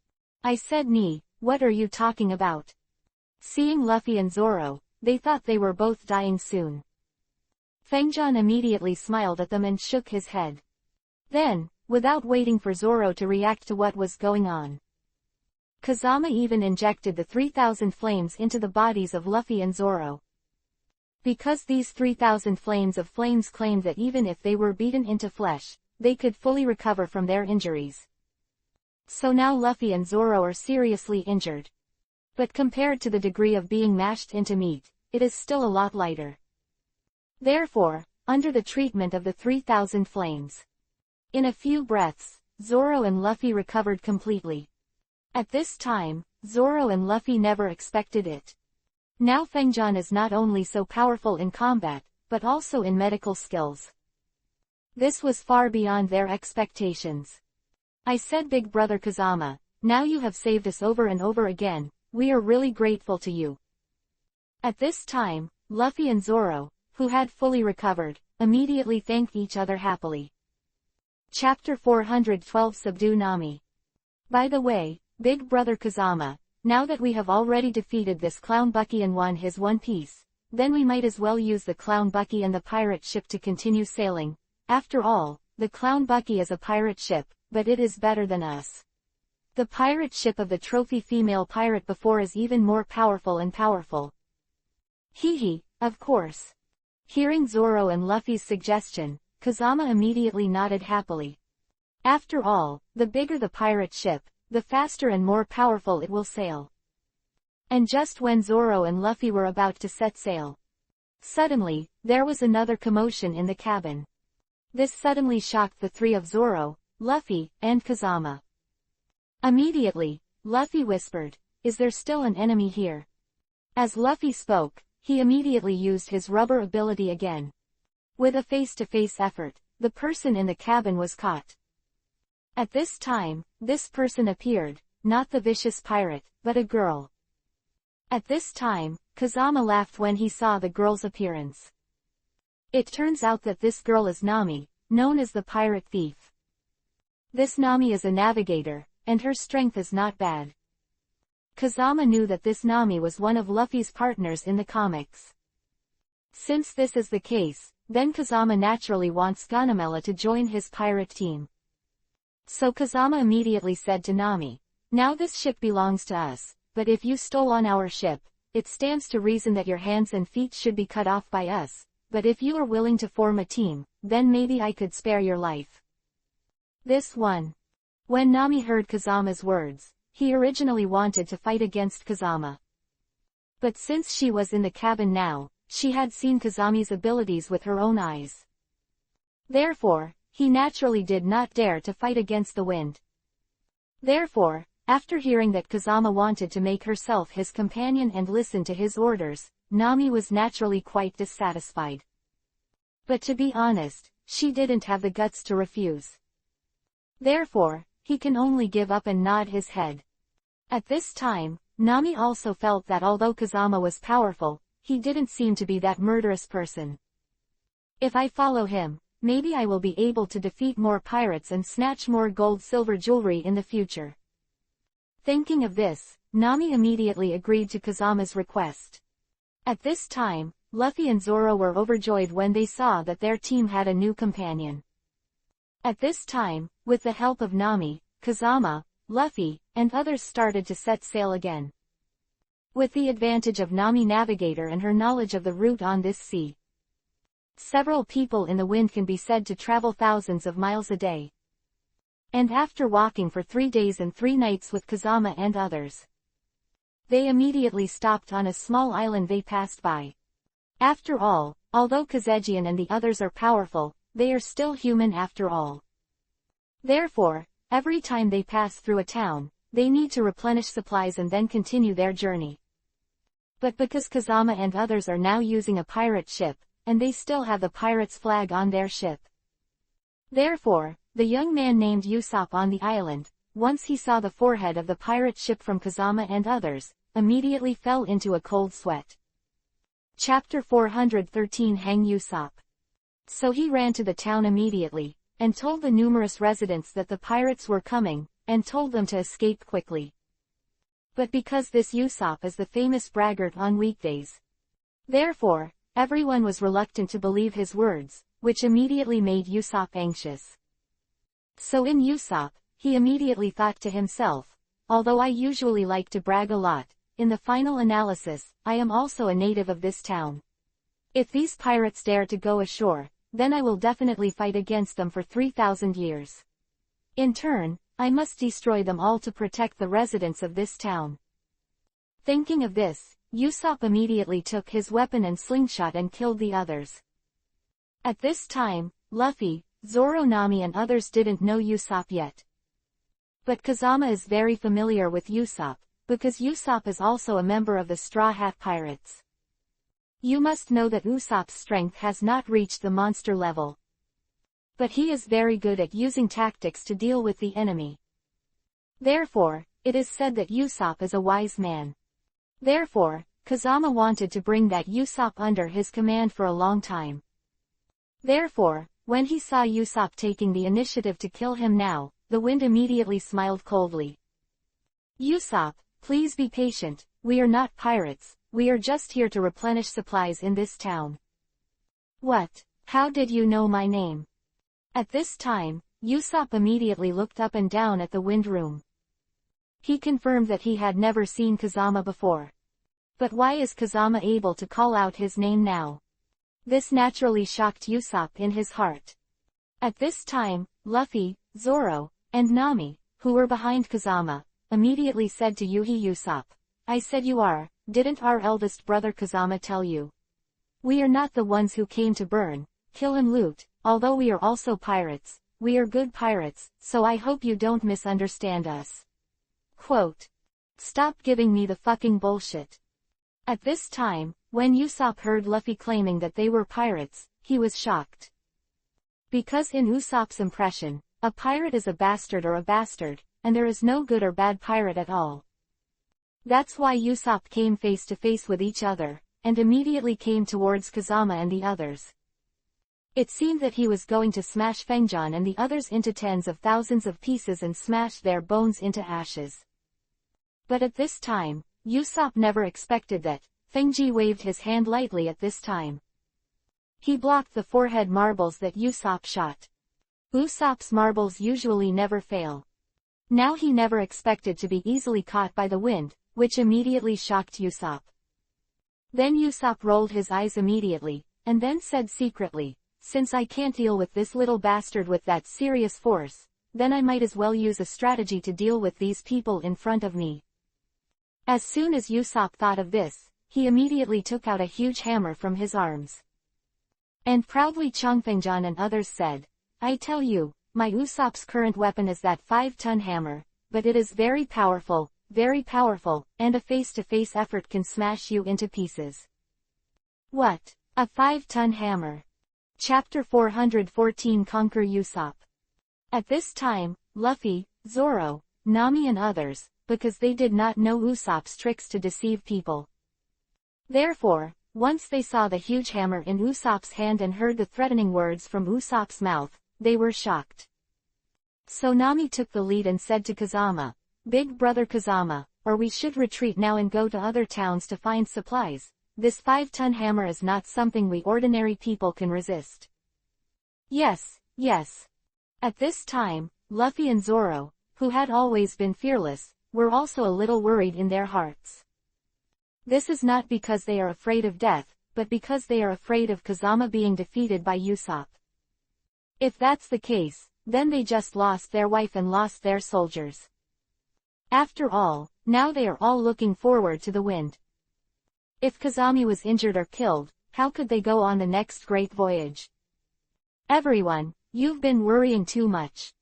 I said, Nee, what are you talking about? Seeing Luffy and Zoro, they thought they were both dying soon. Fengjian immediately smiled at them and shook his head. Then, without waiting for Zoro to react to what was going on, Kazama even injected the 3,000 flames into the bodies of Luffy and Zoro. Because these 3,000 flames claimed that even if they were beaten into flesh, they could fully recover from their injuries. So now Luffy and Zoro are seriously injured. But compared to the degree of being mashed into meat, it is still a lot lighter. Therefore, under the treatment of the 3,000 flames, in a few breaths, Zoro and Luffy recovered completely. At this time, Zoro and Luffy never expected it. Now Fengjian is not only so powerful in combat, but also in medical skills. This was far beyond their expectations. I said, Big Brother Kazama, now you have saved us over and over again, we are really grateful to you. At this time, Luffy and Zoro, who had fully recovered, immediately thanked each other happily. Chapter 412, Subdue Nami. By the way, Big Brother Kazama, now that we have already defeated this Clown Bucky and won his One Piece, then we might as well use the Clown Bucky and the pirate ship to continue sailing. After all, the Clown Bucky is a pirate ship, but it is better than us. The pirate ship of the trophy female pirate before is even more powerful and powerful. Hee, of course. Hearing Zoro and Luffy's suggestion, Kazama immediately nodded happily. After all, the bigger the pirate ship, the faster and more powerful it will sail. And just when Zoro and Luffy were about to set sail, suddenly, there was another commotion in the cabin. This suddenly shocked the three of Zoro, Luffy, and Kazama. Immediately, Luffy whispered, "Is there still an enemy here?" As Luffy spoke, he immediately used his rubber ability again. With a face-to-face effort, the person in the cabin was caught. At this time, this person appeared, not the vicious pirate, but a girl. At this time, Kazama laughed when he saw the girl's appearance. It turns out that this girl is Nami, known as the pirate thief. This Nami is a navigator, and her strength is not bad. Kazama knew that this Nami was one of Luffy's partners in the comics. Since this is the case, then Kazama naturally wants Ganamela to join his pirate team. So Kazama immediately said to Nami, "Now this ship belongs to us, but if you stole on our ship, it stands to reason that your hands and feet should be cut off by us, but if you are willing to form a team, then maybe I could spare your life." This one. When Nami heard Kazama's words, he originally wanted to fight against Kazama. But since she was in the cabin now, she had seen Kazami's abilities with her own eyes. Therefore, he naturally did not dare to fight against the wind. Therefore, after hearing that Kazama wanted to make herself his companion and listen to his orders, Nami was naturally quite dissatisfied. But to be honest, she didn't have the guts to refuse. Therefore, he can only give up and nod his head. At this time, Nami also felt that although Kazama was powerful, he didn't seem to be that murderous person. If I follow him, maybe I will be able to defeat more pirates and snatch more gold-silver jewelry in the future. Thinking of this, Nami immediately agreed to Kazama's request. At this time, Luffy and Zoro were overjoyed when they saw that their team had a new companion. At this time, with the help of Nami, Kazama, Luffy, and others started to set sail again. With the advantage of Nami Navigator and her knowledge of the route on this sea, several people in the wind can be said to travel thousands of miles a day. And after walking for 3 days and 3 nights with Kazama and others, they immediately stopped on a small island they passed by. After all, although Kazegian and the others are powerful, they are still human after all. Therefore, every time they pass through a town, they need to replenish supplies and then continue their journey. But because Kazama and others are now using a pirate ship, and they still have the pirate's flag on their ship. Therefore, the young man named Usopp on the island, once he saw the forehead of the pirate ship from Kazama and others, immediately fell into a cold sweat. Chapter 413 Hang Usopp. So he ran to the town immediately, and told the numerous residents that the pirates were coming, and told them to escape quickly. But because this Usopp is the famous braggart on weekdays, therefore, everyone was reluctant to believe his words, which immediately made Usopp anxious. So in Usopp, he immediately thought to himself, although I usually like to brag a lot, in the final analysis, I am also a native of this town. If these pirates dare to go ashore, then I will definitely fight against them for 3,000 years. In turn, I must destroy them all to protect the residents of this town. Thinking of this, Usopp immediately took his weapon and slingshot and killed the others. At this time, Luffy, Zoro, Nami and others didn't know Usopp yet. But Kazama is very familiar with Usopp, because Usopp is also a member of the Straw Hat Pirates. You must know that Usopp's strength has not reached the monster level. But he is very good at using tactics to deal with the enemy. Therefore, it is said that Usopp is a wise man. Therefore, Kazama wanted to bring that Usopp under his command for a long time. Therefore, when he saw Usopp taking the initiative to kill him now, the wind immediately smiled coldly. Usopp, please be patient, we are not pirates, we are just here to replenish supplies in this town. What? How did you know my name? At this time, Usopp immediately looked up and down at the wind room. He confirmed that he had never seen Kazama before. But why is Kazama able to call out his name now? This naturally shocked Usopp in his heart. At this time, Luffy, Zoro, and Nami, who were behind Kazama, immediately said to Usopp, I said you are, didn't our eldest brother Kazama tell you? We are not the ones who came to burn, kill and loot, although we are also pirates, we are good pirates, so I hope you don't misunderstand us. Quote. Stop giving me the fucking bullshit. At this time, when Usopp heard Luffy claiming that they were pirates, he was shocked. Because in Usopp's impression, a pirate is a bastard or a bastard, and there is no good or bad pirate at all. That's why Usopp came face to face with each other, and immediately came towards Kazama and the others. It seemed that he was going to smash Fengjan and the others into tens of thousands of pieces and smash their bones into ashes. But at this time, Usopp never expected that. Fengji waved his hand lightly at this time. He blocked the forehead marbles that Usopp shot. Usopp's marbles usually never fail. Now he never expected to be easily caught by the wind, which immediately shocked Usopp. Then Usopp rolled his eyes immediately, and then said secretly, since I can't deal with this little bastard with that serious force, then I might as well use a strategy to deal with these people in front of me. As soon as Usopp thought of this, he immediately took out a huge hammer from his arms. And proudly Chongfengjan and others said, I tell you, my Usopp's current weapon is that 5-ton hammer, but it is very powerful, and a face-to-face effort can smash you into pieces. What? A 5-ton hammer? Chapter 414 Conquer Usopp. At this time, Luffy, Zoro, Nami and others, because they did not know Usopp's tricks to deceive people. Therefore, once they saw the huge hammer in Usopp's hand and heard the threatening words from Usopp's mouth, they were shocked. So Nami took the lead and said to Kazama, Big brother Kazama, or we should retreat now and go to other towns to find supplies. This 5-ton hammer is not something we ordinary people can resist. Yes, yes. At this time, Luffy and Zoro, who had always been fearless, were also a little worried in their hearts. This is not because they are afraid of death, but because they are afraid of Kazama being defeated by Usopp. If that's the case, then they just lost their wife and lost their soldiers. After all, now they are all looking forward to the wind. If Kazami was injured or killed, how could they go on the next great voyage? Everyone, you've been worrying too much.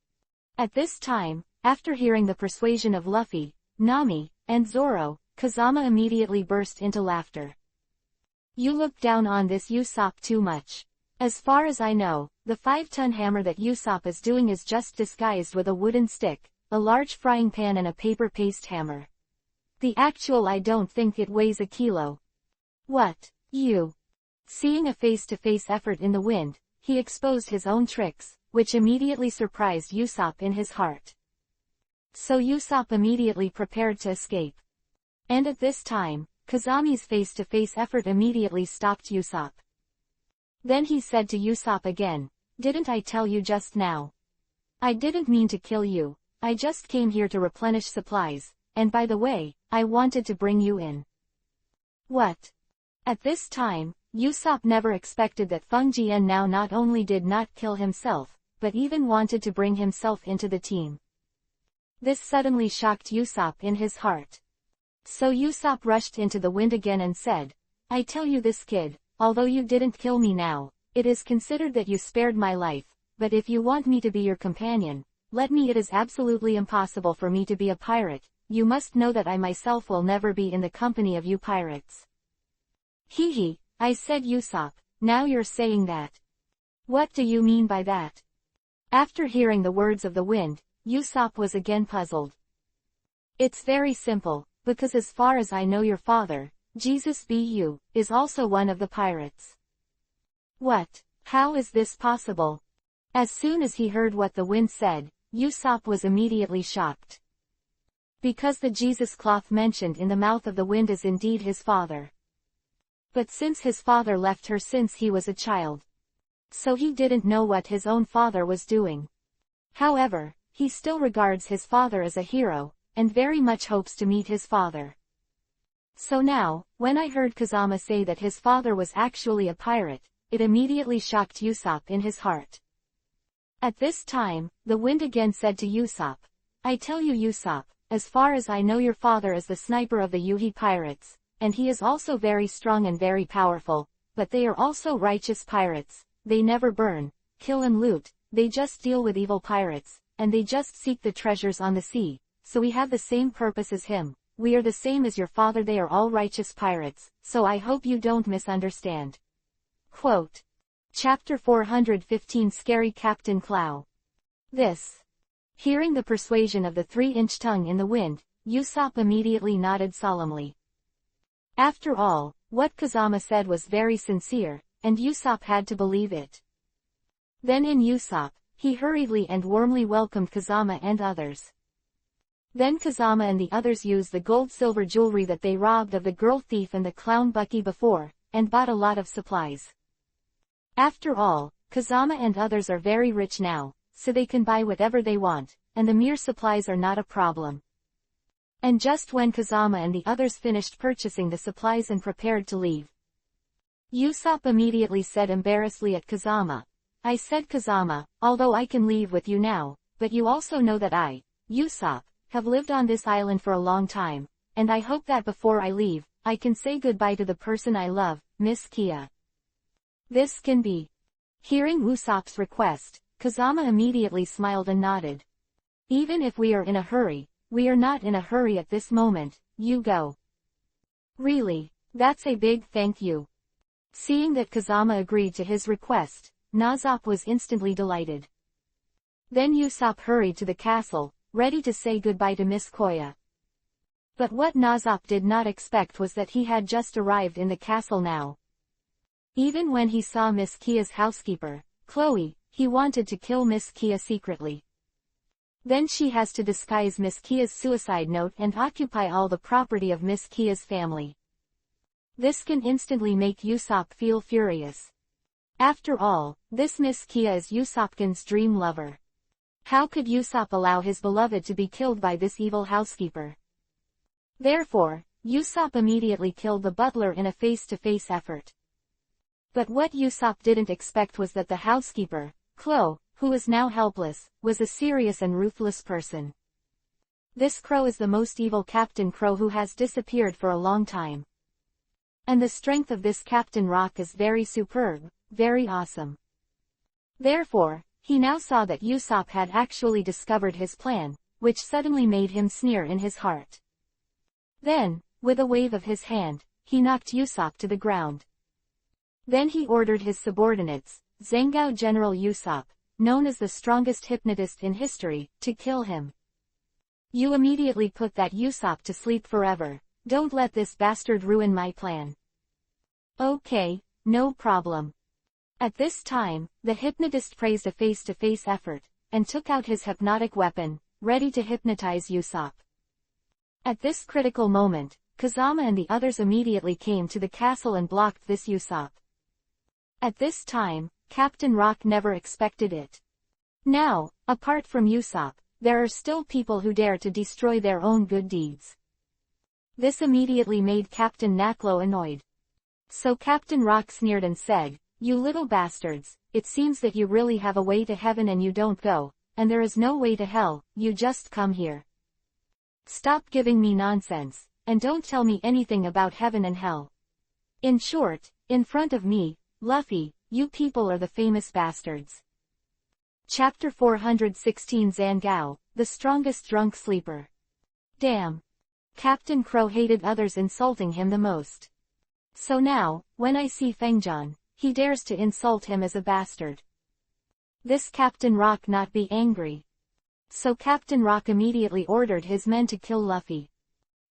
At this time, after hearing the persuasion of Luffy, Nami, and Zoro, Kazama immediately burst into laughter. You look down on this Usopp too much. As far as I know, the 5-ton hammer that Usopp is doing is just disguised with a wooden stick, a large frying pan and a paper paste hammer. The actual I don't think it weighs a kilo. What? You? Seeing a face-to-face effort in the wind, he exposed his own tricks, which immediately surprised Usopp in his heart. So Usopp immediately prepared to escape. And at this time, Kazami's face-to-face effort immediately stopped Usopp. Then he said to Usopp again, "Didn't I tell you just now? I didn't mean to kill you, I just came here to replenish supplies, and by the way, I wanted to bring you in." What? At this time, Usopp never expected that Feng Jian now not only did not kill himself, but even wanted to bring himself into the team. This suddenly shocked Usopp in his heart. So Usopp rushed into the wind again and said, "I tell you this kid, although you didn't kill me now, it is considered that you spared my life, but if you want me to be your companion, let me. It is absolutely impossible for me to be a pirate, you must know that I myself will never be in the company of you pirates." Hee, I said Usopp, now you're saying that. What do you mean by that? After hearing the words of the wind, Usopp was again puzzled. It's very simple, because as far as I know your father, Jesus Bu, is also one of the pirates. What? How is this possible? As soon as he heard what the wind said, Usopp was immediately shocked. Because the Jesus cloth mentioned in the mouth of the wind is indeed his father. But since his father left her since he was a child, so he didn't know what his own father was doing. However, he still regards his father as a hero, and very much hopes to meet his father. So now, when I heard Kazama say that his father was actually a pirate, it immediately shocked Usopp in his heart. At this time, the wind again said to Usopp, "I tell you Usopp, as far as I know your father is the sniper of the Yuhi pirates, and he is also very strong and very powerful, but they are also righteous pirates, they never burn, kill and loot, they just deal with evil pirates, and they just seek the treasures on the sea, so we have the same purpose as him, we are the same as your father, they are all righteous pirates, so I hope you don't misunderstand." Quote. Chapter 415 Scary Captain Clow. This. Hearing the persuasion of the 3-inch tongue in the wind, Usopp immediately nodded solemnly. After all, what Kazama said was very sincere, and Usopp had to believe it. Then in Usopp, he hurriedly and warmly welcomed Kazama and others. Then Kazama and the others used the gold-silver jewelry that they robbed of the girl thief and the clown Bucky before, and bought a lot of supplies. After all, Kazama and others are very rich now, so they can buy whatever they want, and the mere supplies are not a problem. And just when Kazama and the others finished purchasing the supplies and prepared to leave, Usopp immediately said embarrassedly at Kazama, "I said Kazama, although I can leave with you now, but you also know that I, Usopp, have lived on this island for a long time, and I hope that before I leave, I can say goodbye to the person I love, Miss Kia." This can be. Hearing Usopp's request, Kazama immediately smiled and nodded. "Even if we are in a hurry, we are not in a hurry at this moment, you go." "Really? That's a big thank you." Seeing that Kazama agreed to his request, Usopp was instantly delighted. Then Usopp hurried to the castle, ready to say goodbye to Miss Koya. But what Usopp did not expect was that he had just arrived in the castle now. Even when he saw Miss Kia's housekeeper, Chloe, he wanted to kill Miss Kia secretly. Then she has to disguise Miss Kia's suicide note and occupy all the property of Miss Kia's family. This can instantly make Usopp feel furious. After all, this Miss Kia is Usopp's dream lover. How could Usopp allow his beloved to be killed by this evil housekeeper? Therefore, Usopp immediately killed the butler in a face-to-face effort. But what Usopp didn't expect was that the housekeeper, Chloe, who is now helpless, was a serious and ruthless person. This crow is the most evil Captain Crow who has disappeared for a long time. And the strength of this Captain Rock is very superb, very awesome. Therefore, he now saw that Usopp had actually discovered his plan, which suddenly made him sneer in his heart. Then, with a wave of his hand, he knocked Usopp to the ground. Then he ordered his subordinates, Zangao General Usopp, known as the strongest hypnotist in history, to kill him. You immediately put that Usopp to sleep forever. Don't let this bastard ruin my plan. Okay, no problem. At this time, the hypnotist praised a face-to-face effort, and took out his hypnotic weapon, ready to hypnotize Usopp. At this critical moment, Kazama and the others immediately came to the castle and blocked this Usopp. At this time, Captain Rock never expected it. Now, apart from Usopp, there are still people who dare to destroy their own good deeds. This immediately made Captain Naklo annoyed. So Captain Rock sneered and said, "You little bastards, it seems that you really have a way to heaven and you don't go, and there is no way to hell, you just come here. Stop giving me nonsense, and don't tell me anything about heaven and hell. In short, in front of me, Luffy, you people are the famous bastards." Chapter 416 Zangao, the strongest drunk sleeper. Damn. Captain Crow hated others insulting him the most. So now, when I see Fengjian, he dares to insult him as a bastard. This Captain Rock not be angry. So Captain Rock immediately ordered his men to kill Luffy.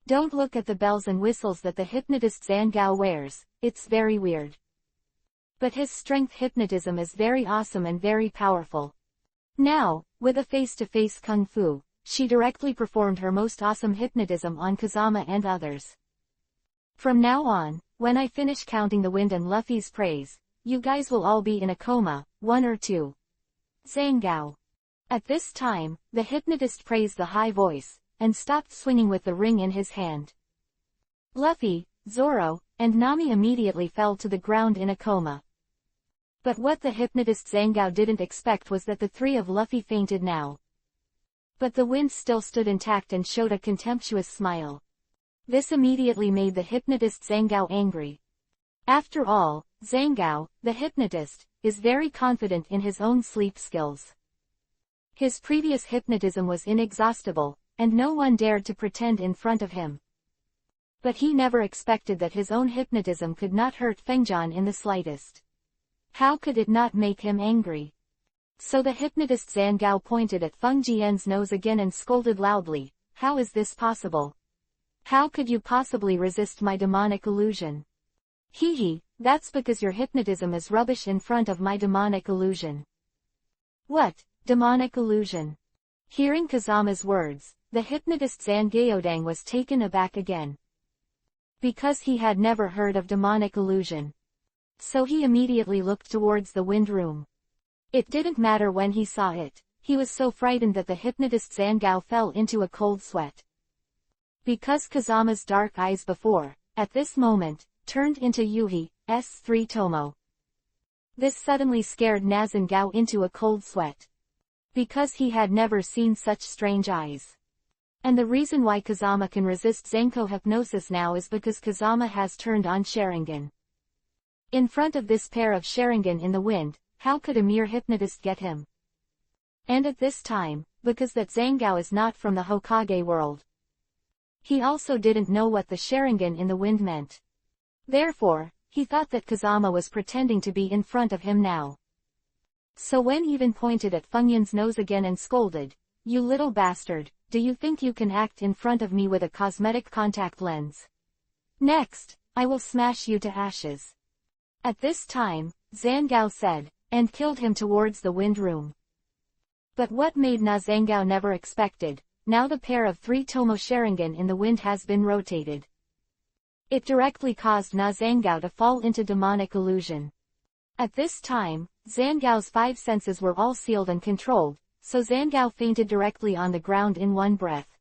Don't look at the bells and whistles that the hypnotist Zangao wears, it's very weird. But his strength hypnotism is very awesome and very powerful. Now, with a face-to-face kung fu, she directly performed her most awesome hypnotism on Kazama and others. From now on, when I finish counting the wind and Luffy's praise, you guys will all be in a coma, 1 or 2. Zangao. At this time, the hypnotist praised the high voice, and stopped swinging with the ring in his hand. Luffy, Zoro, and Nami immediately fell to the ground in a coma. But what the hypnotist Zangao didn't expect was that the three of Luffy fainted now. But the wind still stood intact and showed a contemptuous smile. This immediately made the hypnotist Zangao angry. After all, Zangao, the hypnotist, is very confident in his own sleep skills. His previous hypnotism was inexhaustible, and no one dared to pretend in front of him. But he never expected that his own hypnotism could not hurt Fengjian in the slightest. How could it not make him angry? So the hypnotist Zangao pointed at Feng Jian's nose again and scolded loudly, "How is this possible? How could you possibly resist my demonic illusion? Hee, that's because your hypnotism is rubbish in front of my demonic illusion." What, demonic illusion? Hearing Kazama's words, the hypnotist Zangaodang was taken aback again. Because he had never heard of demonic illusion. So he immediately looked towards the wind room. It didn't matter when he saw it, he was so frightened that the hypnotist Zangao fell into a cold sweat. Because Kazama's dark eyes before, at this moment, turned into Yuhi's 3 Tomo. This suddenly scared Nazangao into a cold sweat. Because he had never seen such strange eyes. And the reason why Kazama can resist Zenko hypnosis now is because Kazama has turned on Sharingan. In front of this pair of Sharingan in the wind, how could a mere hypnotist get him? And at this time, because that Zangao is not from the Hokage world. He also didn't know what the Sharingan in the wind meant. Therefore, he thought that Kazama was pretending to be in front of him now. So when even pointed at Fengyan's nose again and scolded, "You little bastard, do you think you can act in front of me with a cosmetic contact lens? Next, I will smash you to ashes." At this time, Zangao said, and killed him towards the wind room. But what made Zangao never expected, now the pair of 3 Tomo Sharingan in the wind has been rotated. It directly caused Zangao to fall into demonic illusion. At this time, Zangao's 5 senses were all sealed and controlled, so Zangao fainted directly on the ground in one breath.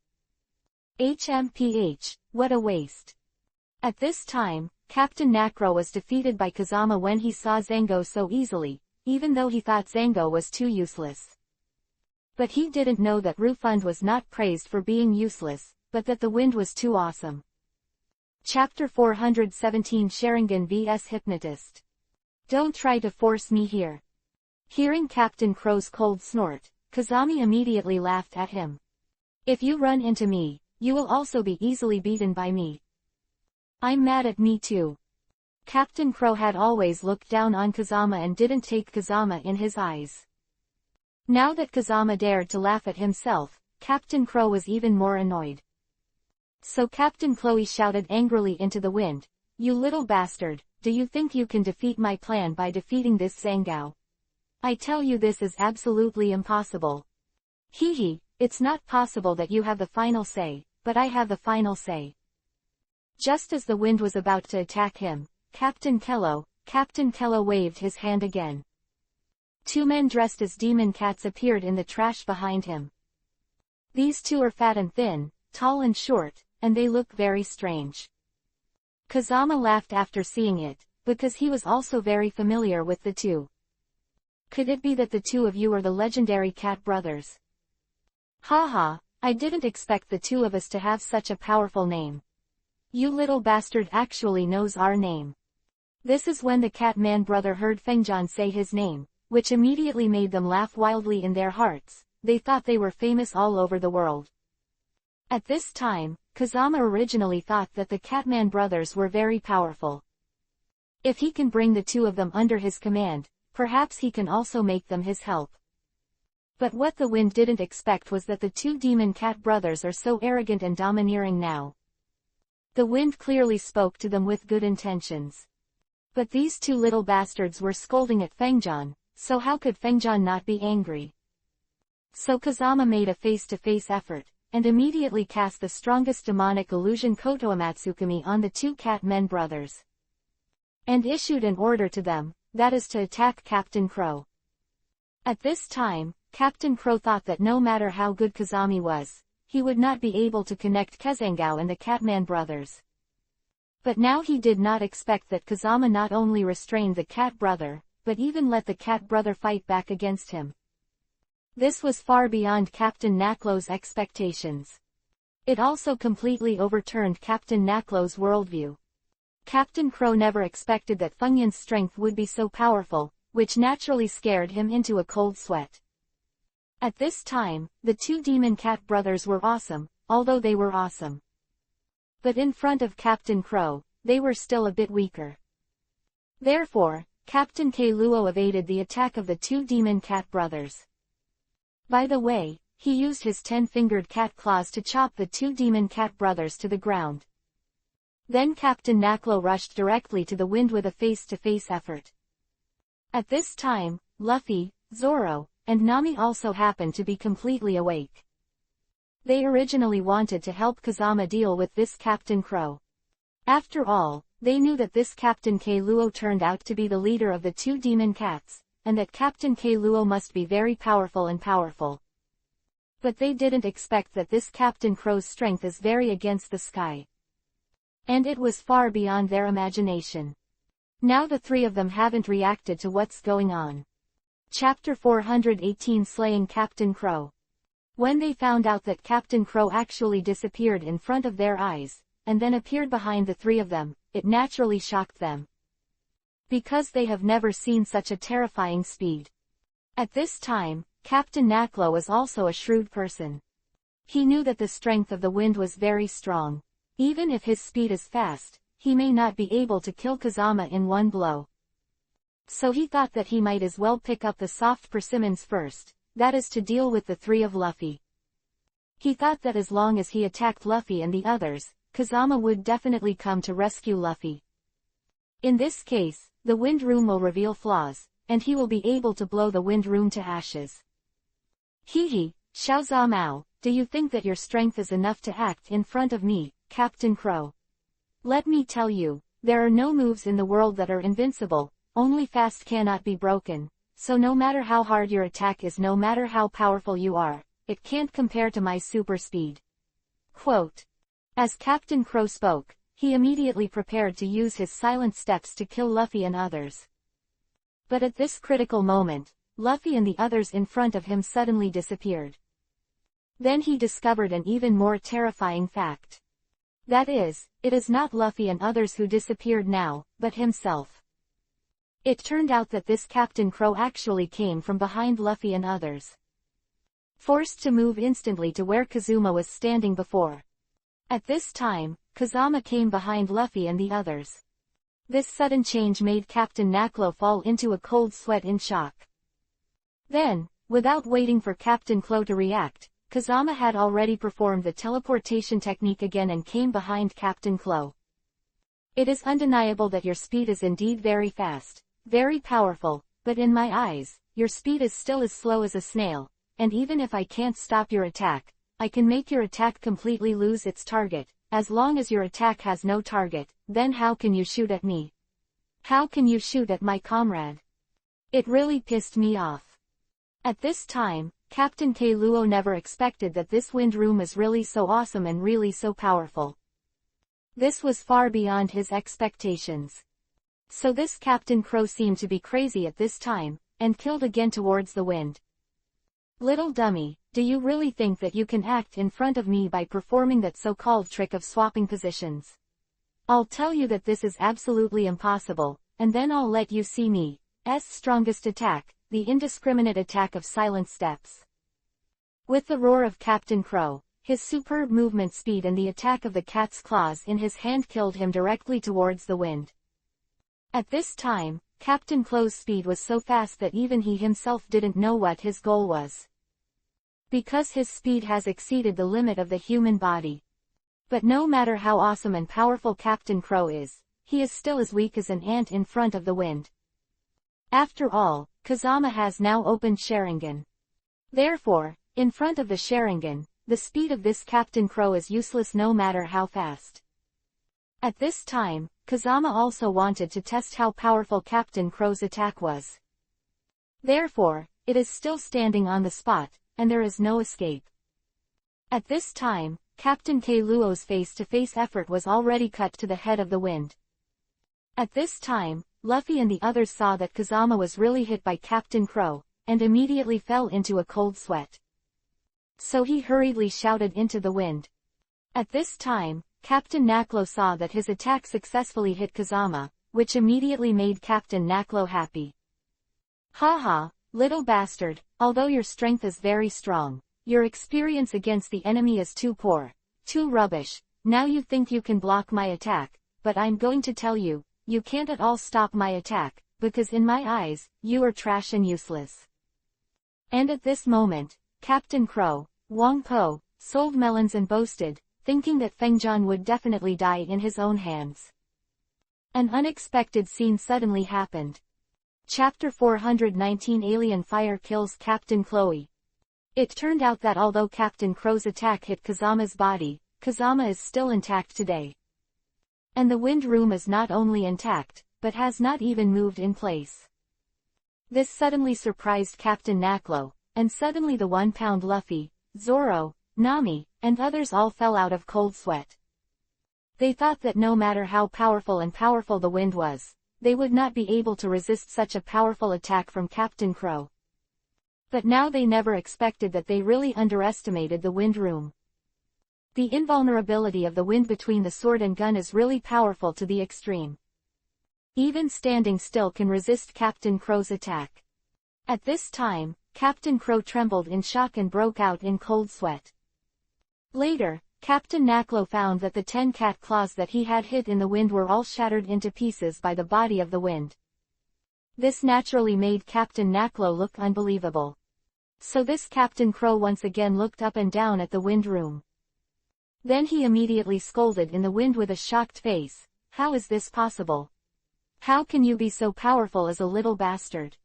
HMPH, what a waste. At this time, Captain Nakro was defeated by Kazama when he saw Zango so easily, even though he thought Zango was too useless. But he didn't know that Rufund was not praised for being useless, but that the wind was too awesome. Chapter 417 Sharingan vs Hypnotist. Don't try to force me here. Hearing Captain Crow's cold snort, Kazami immediately laughed at him. If you run into me, you will also be easily beaten by me. I'm mad at me too. Captain Crow had always looked down on Kazama and didn't take Kazama in his eyes. Now that Kazama dared to laugh at himself, Captain Crow was even more annoyed. So Captain Chloe shouted angrily into the wind, "You little bastard, do you think you can defeat my plan by defeating this Zangao? I tell you this is absolutely impossible. Hee, it's not possible that you have the final say, but I have the final say." Just as the wind was about to attack him, Captain Kello waved his hand again. Two men dressed as demon cats appeared in the trash behind him. These two are fat and thin, tall and short, and they look very strange. Kazama laughed after seeing it, because he was also very familiar with the two. Could it be that the two of you are the legendary cat brothers? Haha, I didn't expect the two of us to have such a powerful name. You little bastard actually knows our name. This is when the Catman brother heard Fengjian say his name, which immediately made them laugh wildly in their hearts. They thought they were famous all over the world. At this time, Kazama originally thought that the Catman brothers were very powerful. If he can bring the two of them under his command, perhaps he can also make them his help. But what the wind didn't expect was that the two demon cat brothers are so arrogant and domineering now. The wind clearly spoke to them with good intentions. But these two little bastards were scolding at Fengjian, so how could Fengjian not be angry? So Kazama made a face-to-face effort, and immediately cast the strongest demonic illusion Kotoamatsukami on the two Catmen brothers. And issued an order to them, that is to attack Captain Crow. At this time, Captain Crow thought that no matter how good Kazami was, he would not be able to connect Kezangao and the Catman brothers. But now he did not expect that Kazama not only restrained the cat brother, but even let the cat brother fight back against him. This was far beyond Captain Naklo's expectations. It also completely overturned Captain Naklo's worldview. Captain Crow never expected that Fengyan's strength would be so powerful, which naturally scared him into a cold sweat. At this time, the two demon cat brothers were awesome, although they were awesome. But in front of Captain Crow, they were still a bit weaker. Therefore, Captain K. Luo evaded the attack of the two demon cat brothers. By the way, he used his 10-fingered cat claws to chop the two demon cat brothers to the ground. Then Captain Naklo rushed directly to the wind with a face-to-face effort. At this time, Luffy, Zoro, and Nami also happened to be completely awake. They originally wanted to help Kazama deal with this Captain Crow. After all, they knew that this Captain K. Luo turned out to be the leader of the two demon cats, and that Captain K. Luo must be very powerful. But they didn't expect that this Captain Crow's strength is very against the sky. And it was far beyond their imagination. Now the three of them haven't reacted to what's going on. Chapter 418 Slaying Captain Crow. When they found out that Captain Crow actually disappeared in front of their eyes, and then appeared behind the three of them, it naturally shocked them. Because they have never seen such a terrifying speed. At this time, Captain Naklo was also a shrewd person. He knew that the strength of the wind was very strong. Even if his speed is fast, he may not be able to kill Kazama in one blow. So he thought that he might as well pick up the soft persimmons first, that is to deal with the three of Luffy. He thought that as long as he attacked Luffy and the others, Kazama would definitely come to rescue Luffy. In this case, the wind rune will reveal flaws, and he will be able to blow the wind rune to ashes. Hee, Xiao Zha Mao, do you think that your strength is enough to act in front of me, Captain Crow? Let me tell you, there are no moves in the world that are invincible, only fast cannot be broken, so no matter how hard your attack is, no matter how powerful you are, it can't compare to my super speed. Quote. As Captain Crow spoke, he immediately prepared to use his silent steps to kill Luffy and others. But at this critical moment, Luffy and the others in front of him suddenly disappeared. Then he discovered an even more terrifying fact. That is, it is not Luffy and others who disappeared now, but himself. It turned out that this Captain Crow actually came from behind Luffy and others, forced to move instantly to where Kazuma was standing before. At this time, Kazama came behind Luffy and the others. This sudden change made Captain Naklo fall into a cold sweat in shock. Then, without waiting for Captain Klo to react, Kazama had already performed the teleportation technique again and came behind Captain Klo. It is undeniable that your speed is indeed very fast, very powerful, but in my eyes, your speed is still as slow as a snail, and even if I can't stop your attack, I can make your attack completely lose its target. As long as your attack has no target, then how can you shoot at me? How can you shoot at my comrade? It really pissed me off. At this time, Captain K. Luo never expected that this wind room is really so awesome and really so powerful. This was far beyond his expectations. So this Captain Crow seemed to be crazy at this time, and killed again towards the wind. Little dummy, do you really think that you can act in front of me by performing that so-called trick of swapping positions? I'll tell you that this is absolutely impossible, and then I'll let you see me's strongest attack, the indiscriminate attack of silent steps. With the roar of Captain Crow, his superb movement speed and the attack of the cat's claws in his hand killed him directly towards the wind. At this time, Captain Klo's speed was so fast that even he himself didn't know what his goal was, because his speed has exceeded the limit of the human body. But no matter how awesome and powerful Captain Crow is, he is still as weak as an ant in front of the wind. After all, Kazama has now opened Sharingan. Therefore, in front of the Sharingan, the speed of this Captain Crow is useless no matter how fast. At this time, Kazama also wanted to test how powerful Captain Crow's attack was. Therefore, it is still standing on the spot, and there is no escape. At this time, Captain K. Luo's face-to-face effort was already cut to the head of the wind. At this time, Luffy and the others saw that Kazama was really hit by Captain Crow, and immediately fell into a cold sweat. So he hurriedly shouted into the wind. At this time, Captain Naklo saw that his attack successfully hit Kazama, which immediately made Captain Naklo happy. Haha, little bastard, although your strength is very strong, your experience against the enemy is too poor, too rubbish. Now you think you can block my attack, but I'm going to tell you, you can't at all stop my attack, because in my eyes, you are trash and useless. And at this moment, Captain Crow, Wang Po, sold melons and boasted, thinking that Feng Zhan would definitely die in his own hands. An unexpected scene suddenly happened. Chapter 419 Alien Fire Kills Captain Chloe. It turned out that although Captain Crow's attack hit Kazama's body, Kazama is still intact today. And the wind room is not only intact, but has not even moved in place. This suddenly surprised Captain Naklo, and suddenly the 1-pound Luffy, Zoro, Nami, and others all fell out of cold sweat. They thought that no matter how powerful the wind was, they would not be able to resist such a powerful attack from Captain Crow. But now they never expected that they really underestimated the wind room. The invulnerability of the wind between the sword and gun is really powerful to the extreme. Even standing still can resist Captain Crow's attack. At this time, Captain Crow trembled in shock and broke out in cold sweat. Later, Captain Naklo found that the 10 cat claws that he had hit in the wind were all shattered into pieces by the body of the wind. This naturally made Captain Naklo look unbelievable. So this Captain Crow once again looked up and down at the wind room. Then he immediately scolded in the wind with a shocked face, "How is this possible? How can you be so powerful as a little bastard?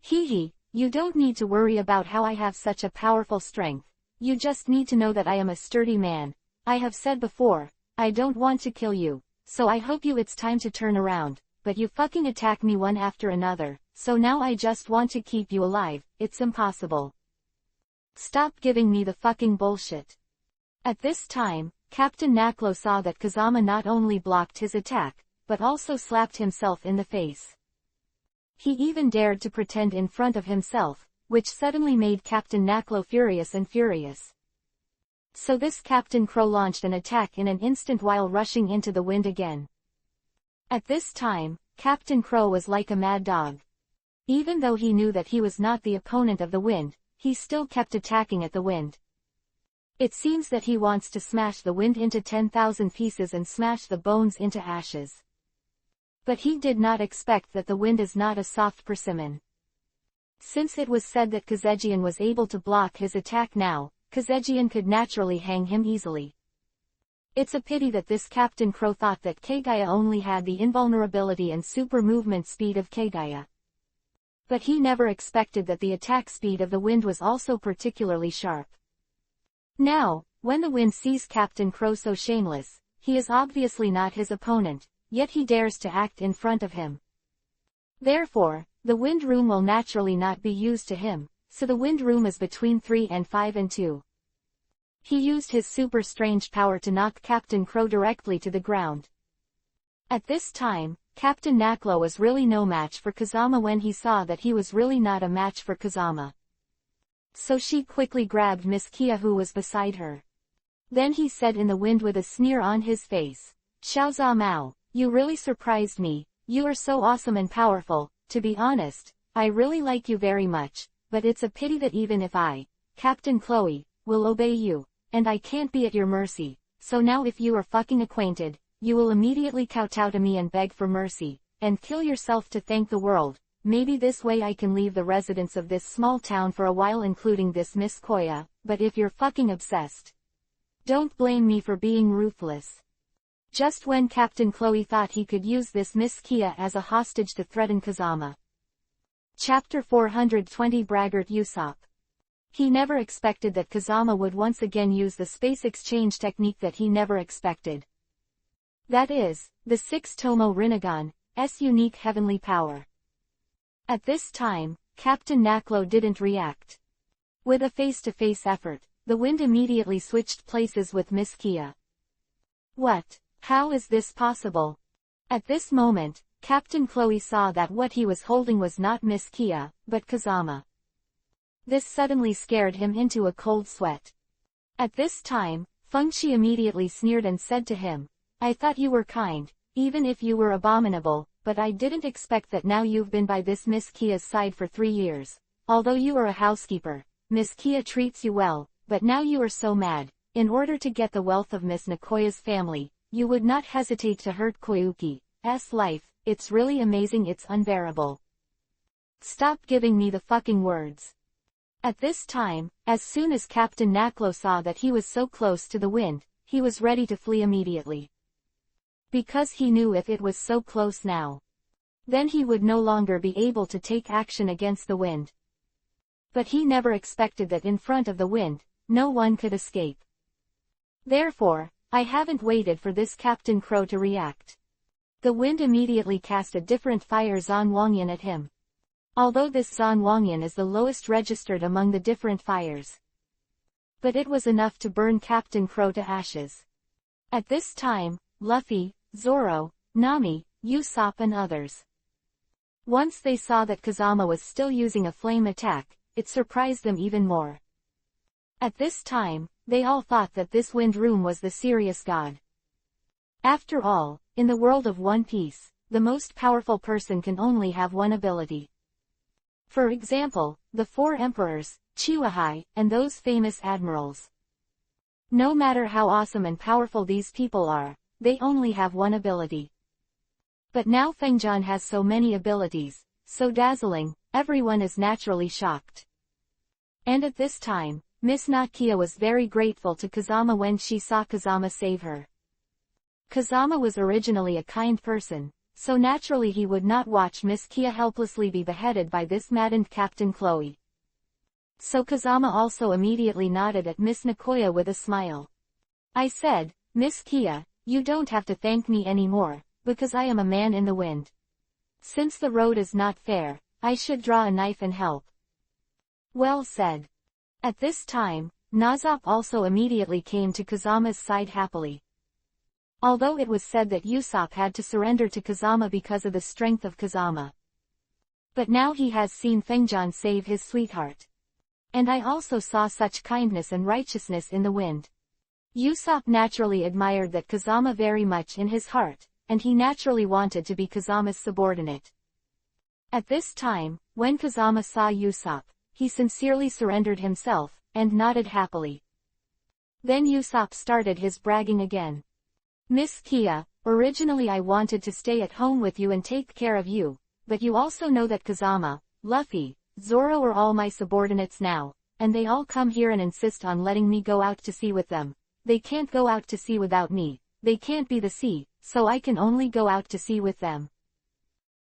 Hee, you don't need to worry about how I have such a powerful strength. You just need to know that I am a sturdy man. I have said before, I don't want to kill you, so I hope it's time to turn around, but you fucking attack me one after another, so now I just want to keep you alive. It's impossible. Stop giving me the fucking bullshit." At this time, Captain Naklo saw that Kazama not only blocked his attack, but also slapped himself in the face. He even dared to pretend in front of himself, which suddenly made Captain Naklo furious. So this Captain Crow launched an attack in an instant while rushing into the wind again. At this time, Captain Crow was like a mad dog. Even though he knew that he was not the opponent of the wind, he still kept attacking at the wind. It seems that he wants to smash the wind into 10,000 pieces and smash the bones into ashes. But he did not expect that the wind is not a soft persimmon. Since it was said that Kazegian was able to block his attack now, Kazegian could naturally hang him easily. It's a pity that this Captain Crow thought that Kagaya only had the invulnerability and super movement speed of Kagaya. But he never expected that the attack speed of the wind was also particularly sharp. Now, when the wind sees Captain Crow so shameless, he is obviously not his opponent, yet he dares to act in front of him. Therefore, the wind rune will naturally not be used to him, so the wind rune is between 3 and 5 and 2. He used his super strange power to knock Captain Crow directly to the ground. At this time, Captain Naklo was really no match for Kazama when he saw that he was really not a match for Kazama. So she quickly grabbed Miss Kia who was beside her. Then he said in the wind with a sneer on his face, "Xiaoza Mao, you really surprised me, you are so awesome and powerful, to be honest, I really like you very much, but it's a pity that even if I, Captain Chloe, will obey you, and I can't be at your mercy, so now if you are fucking acquainted, you will immediately kowtow to me and beg for mercy, and kill yourself to thank the world. Maybe this way I can leave the residents of this small town for a while including this Miss Koya, but if you're fucking obsessed, don't blame me for being ruthless." Just when Captain Chloe thought he could use this Miss Kia as a hostage to threaten Kazama. Chapter 420 Braggart Usopp. He never expected that Kazama would once again use the space exchange technique that he never expected. That is, the 6-Tomo Rinnegan's unique heavenly power. At this time, Captain Naklo didn't react. With a face-to-face effort, the wind immediately switched places with Miss Kia. What? How is this possible? At this moment, Captain Chloe saw that what he was holding was not Miss Kia, but Kazama. This suddenly scared him into a cold sweat. At this time, Fengchi immediately sneered and said to him, "I thought you were kind, even if you were abominable, but I didn't expect that now you've been by this Miss Kia's side for 3 years. Although you are a housekeeper, Miss Kia treats you well, but now you are so mad. In order to get the wealth of Miss Nikoya's family, you would not hesitate to hurt Koyuki's life. It's really amazing, it's unbearable. Stop giving me the fucking words." At this time, as soon as Captain Naklo saw that he was so close to the wind, he was ready to flee immediately. Because he knew if it was so close now, then he would no longer be able to take action against the wind. But he never expected that in front of the wind, no one could escape. Therefore, I haven't waited for this Captain Crow to react. The wind immediately cast a different fire Zanwangyan at him. Although this Zanwangyan is the lowest registered among the different fires. But it was enough to burn Captain Crow to ashes. At this time, Luffy, Zoro, Nami, Usopp and others. Once they saw that Kazama was still using a flame attack, it surprised them even more. At this time, they all thought that this wind rune was the serious god. After all, in the world of One Piece, the most powerful person can only have one ability. For example, the 4 emperors, Chiwahai, and those famous admirals. No matter how awesome and powerful these people are, they only have one ability. But now Fengjian has so many abilities, so dazzling, everyone is naturally shocked. And at this time, Miss Nakia was very grateful to Kazama when she saw Kazama save her. Kazama was originally a kind person, so naturally he would not watch Miss Kia helplessly be beheaded by this maddened Captain Chloe. So Kazama also immediately nodded at Miss Nikoya with a smile. "I said, Miss Kia, you don't have to thank me anymore, because I am a man in the wind. Since the road is not fair, I should draw a knife and help." Well said. At this time, Nazop also immediately came to Kazama's side happily. Although it was said that Usopp had to surrender to Kazama because of the strength of Kazama. But now he has seen Fengjian save his sweetheart. And I also saw such kindness and righteousness in the wind. Usopp naturally admired that Kazama very much in his heart, and he naturally wanted to be Kazama's subordinate. At this time, when Kazama saw Usopp, he sincerely surrendered himself, and nodded happily. Then Usopp started his bragging again. Miss Kia, originally I wanted to stay at home with you and take care of you, but you also know that Kazama, Luffy, Zoro are all my subordinates now, and they all come here and insist on letting me go out to sea with them. They can't go out to sea without me, they can't be the sea, so I can only go out to sea with them.